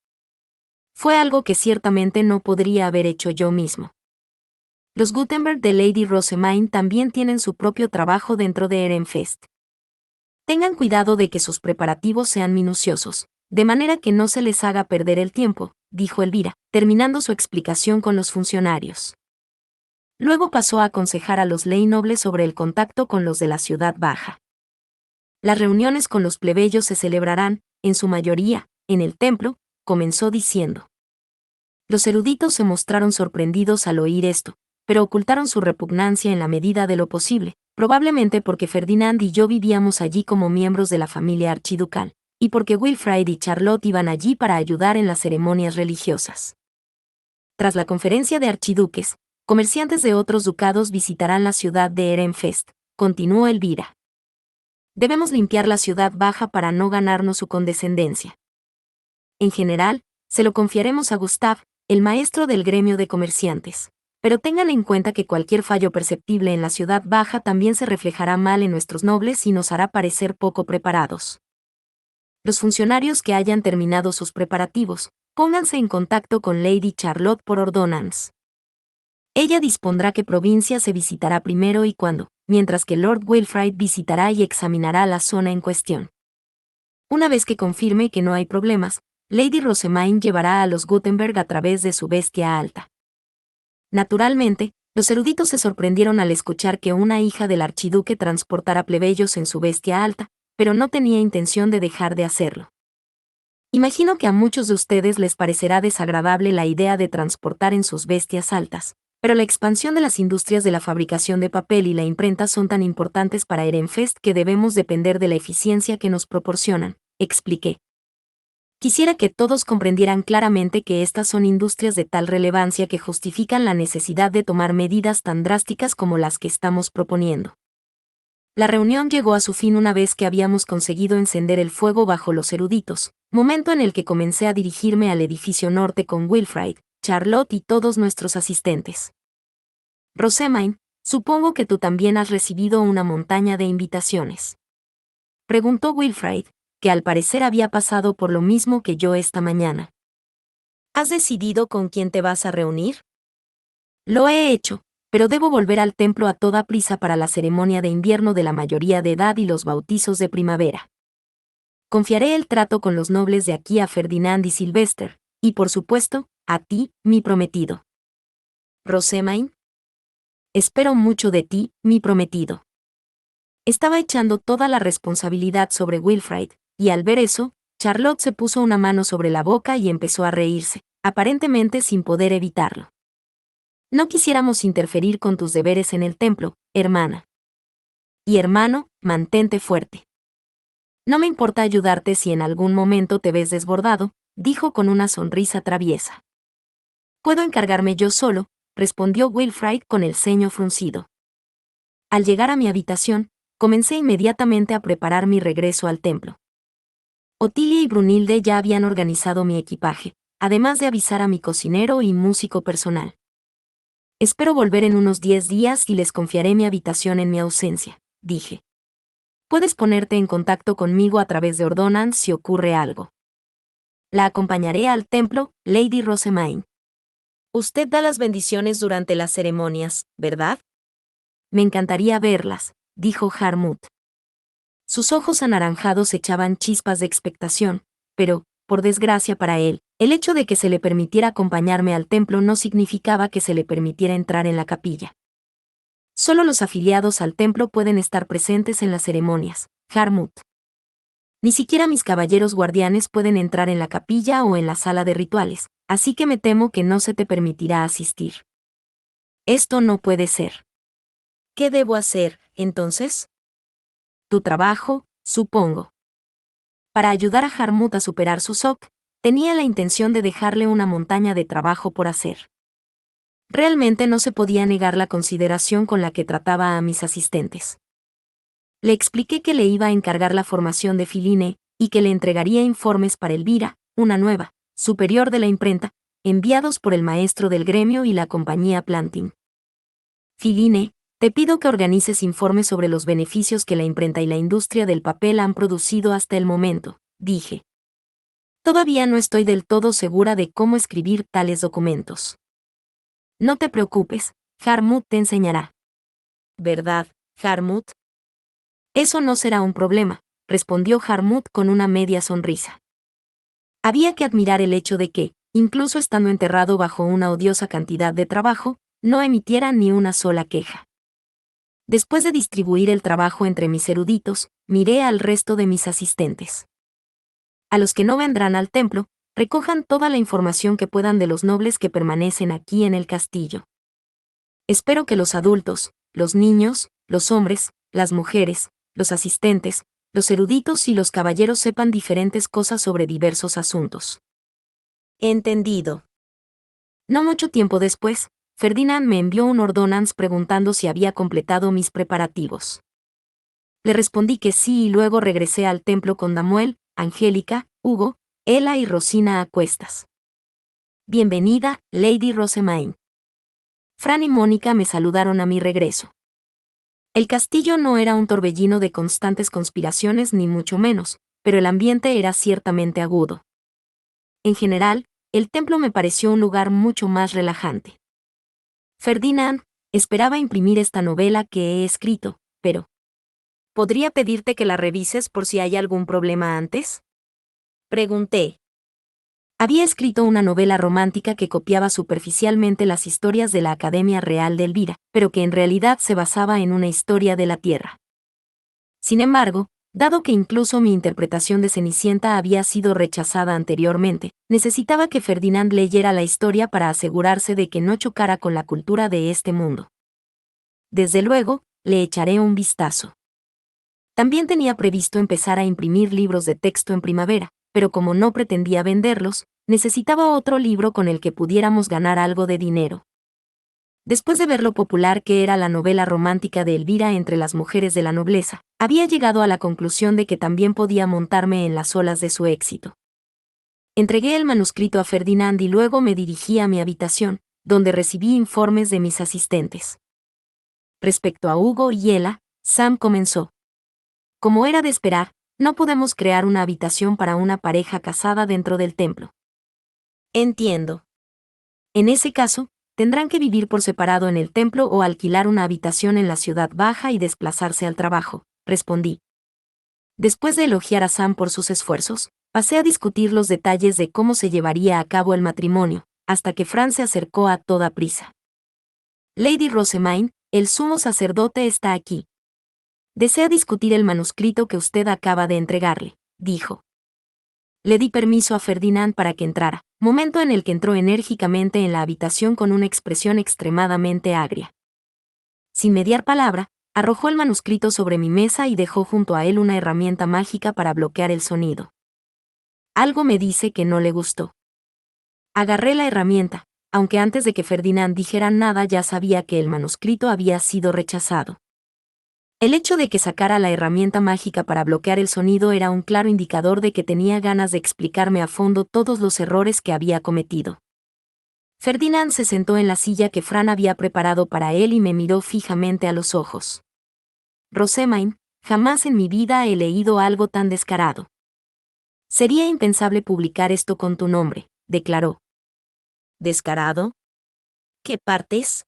[SPEAKER 1] Fue algo que ciertamente no podría haber hecho yo mismo. Los Gutenberg de Lady Rosamine también tienen su propio trabajo dentro de Ehrenfest. Tengan cuidado de que sus preparativos sean minuciosos, de manera que no se les haga perder el tiempo, dijo Elvira, terminando su explicación con los funcionarios. Luego pasó a aconsejar a los ley nobles sobre el contacto con los de la ciudad baja. Las reuniones con los plebeyos se celebrarán, en su mayoría, en el templo, comenzó diciendo. Los eruditos se mostraron sorprendidos al oír esto, pero ocultaron su repugnancia en la medida de lo posible, probablemente porque Ferdinand y yo vivíamos allí como miembros de la familia archiducal, y porque Wilfrid y Charlotte iban allí para ayudar en las ceremonias religiosas. Tras la conferencia de archiduques, comerciantes de otros ducados visitarán la ciudad de Ehrenfest, continuó Elvira. Debemos limpiar la ciudad baja para no ganarnos su condescendencia. En general, se lo confiaremos a Gustav, el maestro del gremio de comerciantes. Pero tengan en cuenta que cualquier fallo perceptible en la ciudad baja también se reflejará mal en nuestros nobles y nos hará parecer poco preparados. Los funcionarios que hayan terminado sus preparativos, pónganse en contacto con Lady Charlotte por ordonance. Ella dispondrá qué provincia se visitará primero y cuándo, mientras que Lord Wilfrid visitará y examinará la zona en cuestión. Una vez que confirme que no hay problemas, Lady Rosamine llevará a los Gutenberg a través de su bestia alta. Naturalmente, los eruditos se sorprendieron al escuchar que una hija del archiduque transportara plebeyos en su bestia alta, pero no tenía intención de dejar de hacerlo. Imagino que a muchos de ustedes les parecerá desagradable la idea de transportar en sus bestias altas, pero la expansión de las industrias de la fabricación de papel y la imprenta son tan importantes para Ehrenfest que debemos depender de la eficiencia que nos proporcionan, expliqué. Quisiera que todos comprendieran claramente que estas son industrias de tal relevancia que justifican la necesidad de tomar medidas tan drásticas como las que estamos proponiendo. La reunión llegó a su fin una vez que habíamos conseguido encender el fuego bajo los eruditos, momento en el que comencé a dirigirme al edificio norte con Wilfrid, Charlotte y todos nuestros asistentes. Rosamine, supongo que tú también has recibido una montaña de invitaciones. Preguntó Wilfrid, que al parecer había pasado por lo mismo que yo esta mañana. ¿Has decidido con quién te vas a reunir? Lo he hecho, pero debo volver al templo a toda prisa para la ceremonia de invierno de la mayoría de edad y los bautizos de primavera. Confiaré el trato con los nobles de aquí a Ferdinand y Sylvester, y por supuesto, a ti, mi prometido. Rosamine. Espero mucho de ti, mi prometido. Estaba echando toda la responsabilidad sobre Wilfrid, y al ver eso, Charlotte se puso una mano sobre la boca y empezó a reírse, aparentemente sin poder evitarlo. No quisiéramos interferir con tus deberes en el templo, hermana. Y hermano, mantente fuerte. No me importa ayudarte si en algún momento te ves desbordado, dijo con una sonrisa traviesa. Puedo encargarme yo solo, respondió Wilfrid con el ceño fruncido. Al llegar a mi habitación, comencé inmediatamente a preparar mi regreso al templo. Otilia y Brunilde ya habían organizado mi equipaje, además de avisar a mi cocinero y músico personal. Espero volver en unos 10 días y les confiaré mi habitación en mi ausencia, dije. Puedes ponerte en contacto conmigo a través de ordonance si ocurre algo. La acompañaré al templo, Lady Rosemaine. Usted da las bendiciones durante las ceremonias, ¿verdad? Me encantaría verlas, dijo Harmut. Sus ojos anaranjados echaban chispas de expectación, pero, por desgracia para él, el hecho de que se le permitiera acompañarme al templo no significaba que se le permitiera entrar en la capilla. Solo los afiliados al templo pueden estar presentes en las ceremonias, Harmut. Ni siquiera mis caballeros guardianes pueden entrar en la capilla o en la sala de rituales, así que me temo que no se te permitirá asistir. Esto no puede ser. ¿Qué debo hacer, entonces? Tu trabajo, supongo. Para ayudar a Harmut a superar su shock, tenía la intención de dejarle una montaña de trabajo por hacer. Realmente no se podía negar la consideración con la que trataba a mis asistentes. Le expliqué que le iba a encargar la formación de Filine, y que le entregaría informes para Elvira, una nueva, superior de la imprenta, enviados por el maestro del gremio y la compañía Planting. Filine, te pido que organices informes sobre los beneficios que la imprenta y la industria del papel han producido hasta el momento, dije. Todavía no estoy del todo segura de cómo escribir tales documentos. No te preocupes, Harmut te enseñará. ¿Verdad, Harmut? Eso no será un problema, respondió Harmut con una media sonrisa. Había que admirar el hecho de que, incluso estando enterrado bajo una odiosa cantidad de trabajo, no emitiera ni una sola queja. Después de distribuir el trabajo entre mis eruditos, miré al resto de mis asistentes. A los que no vendrán al templo, recojan toda la información que puedan de los nobles que permanecen aquí en el castillo. Espero que los adultos, los niños, los hombres, las mujeres, los asistentes, los eruditos y los caballeros sepan diferentes cosas sobre diversos asuntos. Entendido. No mucho tiempo después, Ferdinand me envió un ordonance preguntando si había completado mis preparativos. Le respondí que sí y luego regresé al templo con Damuel, Angélica, Hugo, Ella y Rosina a cuestas. Bienvenida, Lady Rosemaine. Fran y Mónica me saludaron a mi regreso. El castillo no era un torbellino de constantes conspiraciones ni mucho menos, pero el ambiente era ciertamente agudo. En general, el templo me pareció un lugar mucho más relajante. Ferdinand, esperaba imprimir esta novela que he escrito, pero ¿podría pedirte que la revises por si hay algún problema antes? Pregunté. Había escrito una novela romántica que copiaba superficialmente las historias de la Academia Real de Elvira, pero que en realidad se basaba en una historia de la Tierra. Sin embargo, dado que incluso mi interpretación de Cenicienta había sido rechazada anteriormente, necesitaba que Ferdinand leyera la historia para asegurarse de que no chocara con la cultura de este mundo. Desde luego, le echaré un vistazo. También tenía previsto empezar a imprimir libros de texto en primavera, pero como no pretendía venderlos, necesitaba otro libro con el que pudiéramos ganar algo de dinero. Después de ver lo popular que era la novela romántica de Elvira entre las mujeres de la nobleza, había llegado a la conclusión de que también podía montarme en las olas de su éxito. Entregué el manuscrito a Ferdinand y luego me dirigí a mi habitación, donde recibí informes de mis asistentes. Respecto a Hugo y Ella, Sam comenzó. Como era de esperar, no podemos crear una habitación para una pareja casada dentro del templo. Entiendo. En ese caso, tendrán que vivir por separado en el templo o alquilar una habitación en la ciudad baja y desplazarse al trabajo, respondí. Después de elogiar a Sam por sus esfuerzos, pasé a discutir los detalles de cómo se llevaría a cabo el matrimonio, hasta que Fran se acercó a toda prisa. Lady Rosemaine, el sumo sacerdote está aquí. Desea discutir el manuscrito que usted acaba de entregarle, dijo. Le di permiso a Ferdinand para que entrara, momento en el que entró enérgicamente en la habitación con una expresión extremadamente agria. Sin mediar palabra, arrojó el manuscrito sobre mi mesa y dejó junto a él una herramienta mágica para bloquear el sonido. Algo me dice que no le gustó. Agarré la herramienta, aunque antes de que Ferdinand dijera nada ya sabía que el manuscrito había sido rechazado. El hecho de que sacara la herramienta mágica para bloquear el sonido era un claro indicador de que tenía ganas de explicarme a fondo todos los errores que había cometido. Ferdinand se sentó en la silla que Fran había preparado para él y me miró fijamente a los ojos. Rosemaine, jamás en mi vida he leído algo tan descarado. Sería impensable publicar esto con tu nombre, declaró. ¿Descarado? ¿Qué partes?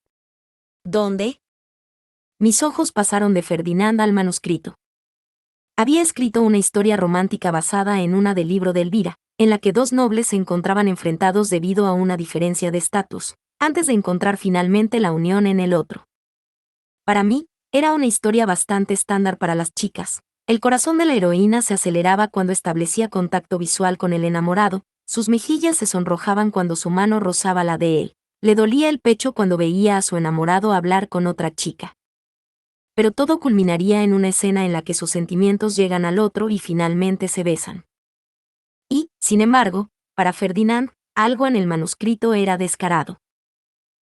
[SPEAKER 1] ¿Dónde? Mis ojos pasaron de Ferdinand al manuscrito. Había escrito una historia romántica basada en una del libro de Elvira, en la que dos nobles se encontraban enfrentados debido a una diferencia de estatus, antes de encontrar finalmente la unión en el otro. Para mí, era una historia bastante estándar para las chicas. El corazón de la heroína se aceleraba cuando establecía contacto visual con el enamorado, sus mejillas se sonrojaban cuando su mano rozaba la de él, le dolía el pecho cuando veía a su enamorado hablar con otra chica. Pero todo culminaría en una escena en la que sus sentimientos llegan al otro y finalmente se besan. Y, sin embargo, para Ferdinand, algo en el manuscrito era descarado.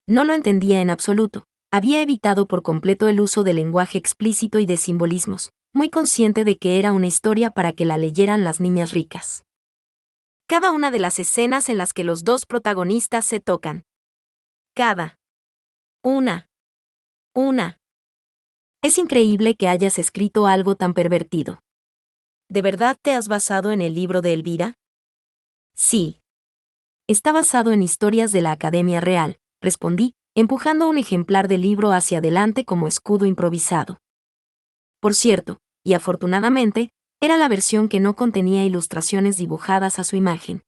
[SPEAKER 1] No lo entendía en absoluto. Había evitado por completo el uso de lenguaje explícito y de simbolismos, muy consciente de que era una historia para que la leyeran las niñas ricas. Cada una de las escenas en las que los dos protagonistas se tocan. Cada una. Es increíble que hayas escrito algo tan pervertido. ¿De verdad te has basado en el libro de Elvira? Sí. Está basado en historias de la Academia Real, respondí, empujando un ejemplar del libro hacia adelante como escudo improvisado. Por cierto, y afortunadamente, era la versión que no contenía ilustraciones dibujadas a su imagen.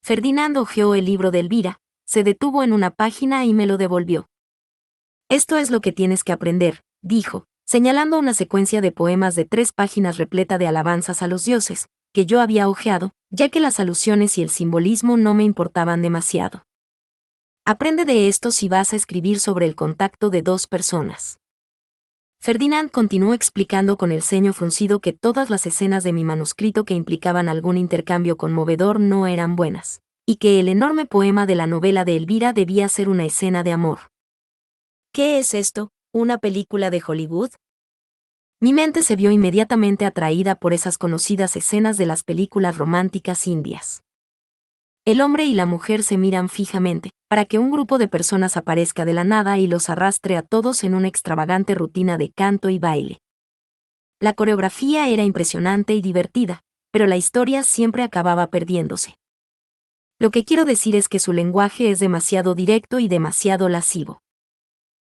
[SPEAKER 1] Ferdinand hojeó el libro de Elvira, se detuvo en una página y me lo devolvió. Esto es lo que tienes que aprender, dijo, señalando una secuencia de poemas de 3 páginas repleta de alabanzas a los dioses, que yo había hojeado, ya que las alusiones y el simbolismo no me importaban demasiado. Aprende de esto si vas a escribir sobre el contacto de dos personas. Ferdinand continuó explicando con el ceño fruncido que todas las escenas de mi manuscrito que implicaban algún intercambio conmovedor no eran buenas, y que el enorme poema de la novela de Elvira debía ser una escena de amor. ¿Qué es esto? ¿Una película de Hollywood? Mi mente se vio inmediatamente atraída por esas conocidas escenas de las películas románticas indias. El hombre y la mujer se miran fijamente, para que un grupo de personas aparezca de la nada y los arrastre a todos en una extravagante rutina de canto y baile. La coreografía era impresionante y divertida, pero la historia siempre acababa perdiéndose. Lo que quiero decir es que su lenguaje es demasiado directo y demasiado lascivo.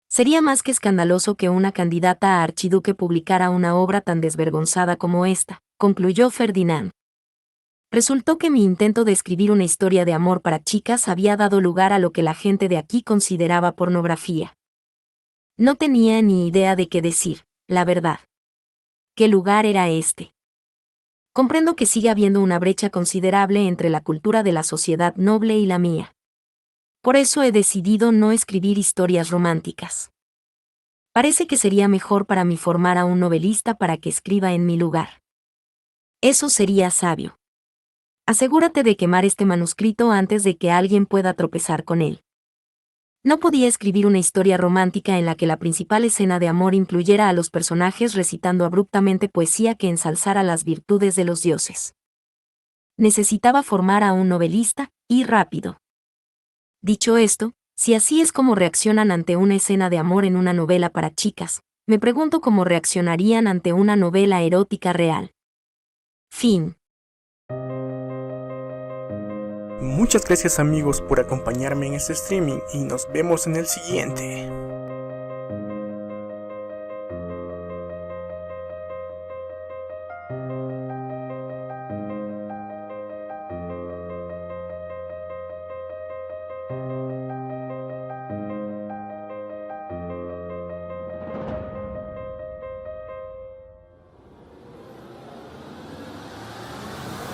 [SPEAKER 1] Sería más que escandaloso que una candidata a archiduque publicara una obra tan desvergonzada como esta, concluyó Ferdinand. Resultó que mi intento de escribir una historia de amor para chicas había dado lugar a lo que la gente de aquí consideraba pornografía. No tenía ni idea de qué decir, la verdad. ¿Qué lugar era este? Comprendo que sigue habiendo una brecha considerable entre la cultura de la sociedad noble y la mía. Por eso he decidido no escribir historias románticas. Parece que sería mejor para mí formar a un novelista para que escriba en mi lugar. Eso sería sabio. Asegúrate de quemar este manuscrito antes de que alguien pueda tropezar con él. No podía escribir una historia romántica en la que la principal escena de amor incluyera a los personajes recitando abruptamente poesía que ensalzara las virtudes de los dioses. Necesitaba formar a un novelista, y rápido. Dicho esto, si así es como reaccionan ante una escena de amor en una novela para chicas, me pregunto cómo reaccionarían ante una novela erótica real. Fin.
[SPEAKER 2] Muchas gracias amigos por acompañarme en este streaming y nos vemos en el siguiente.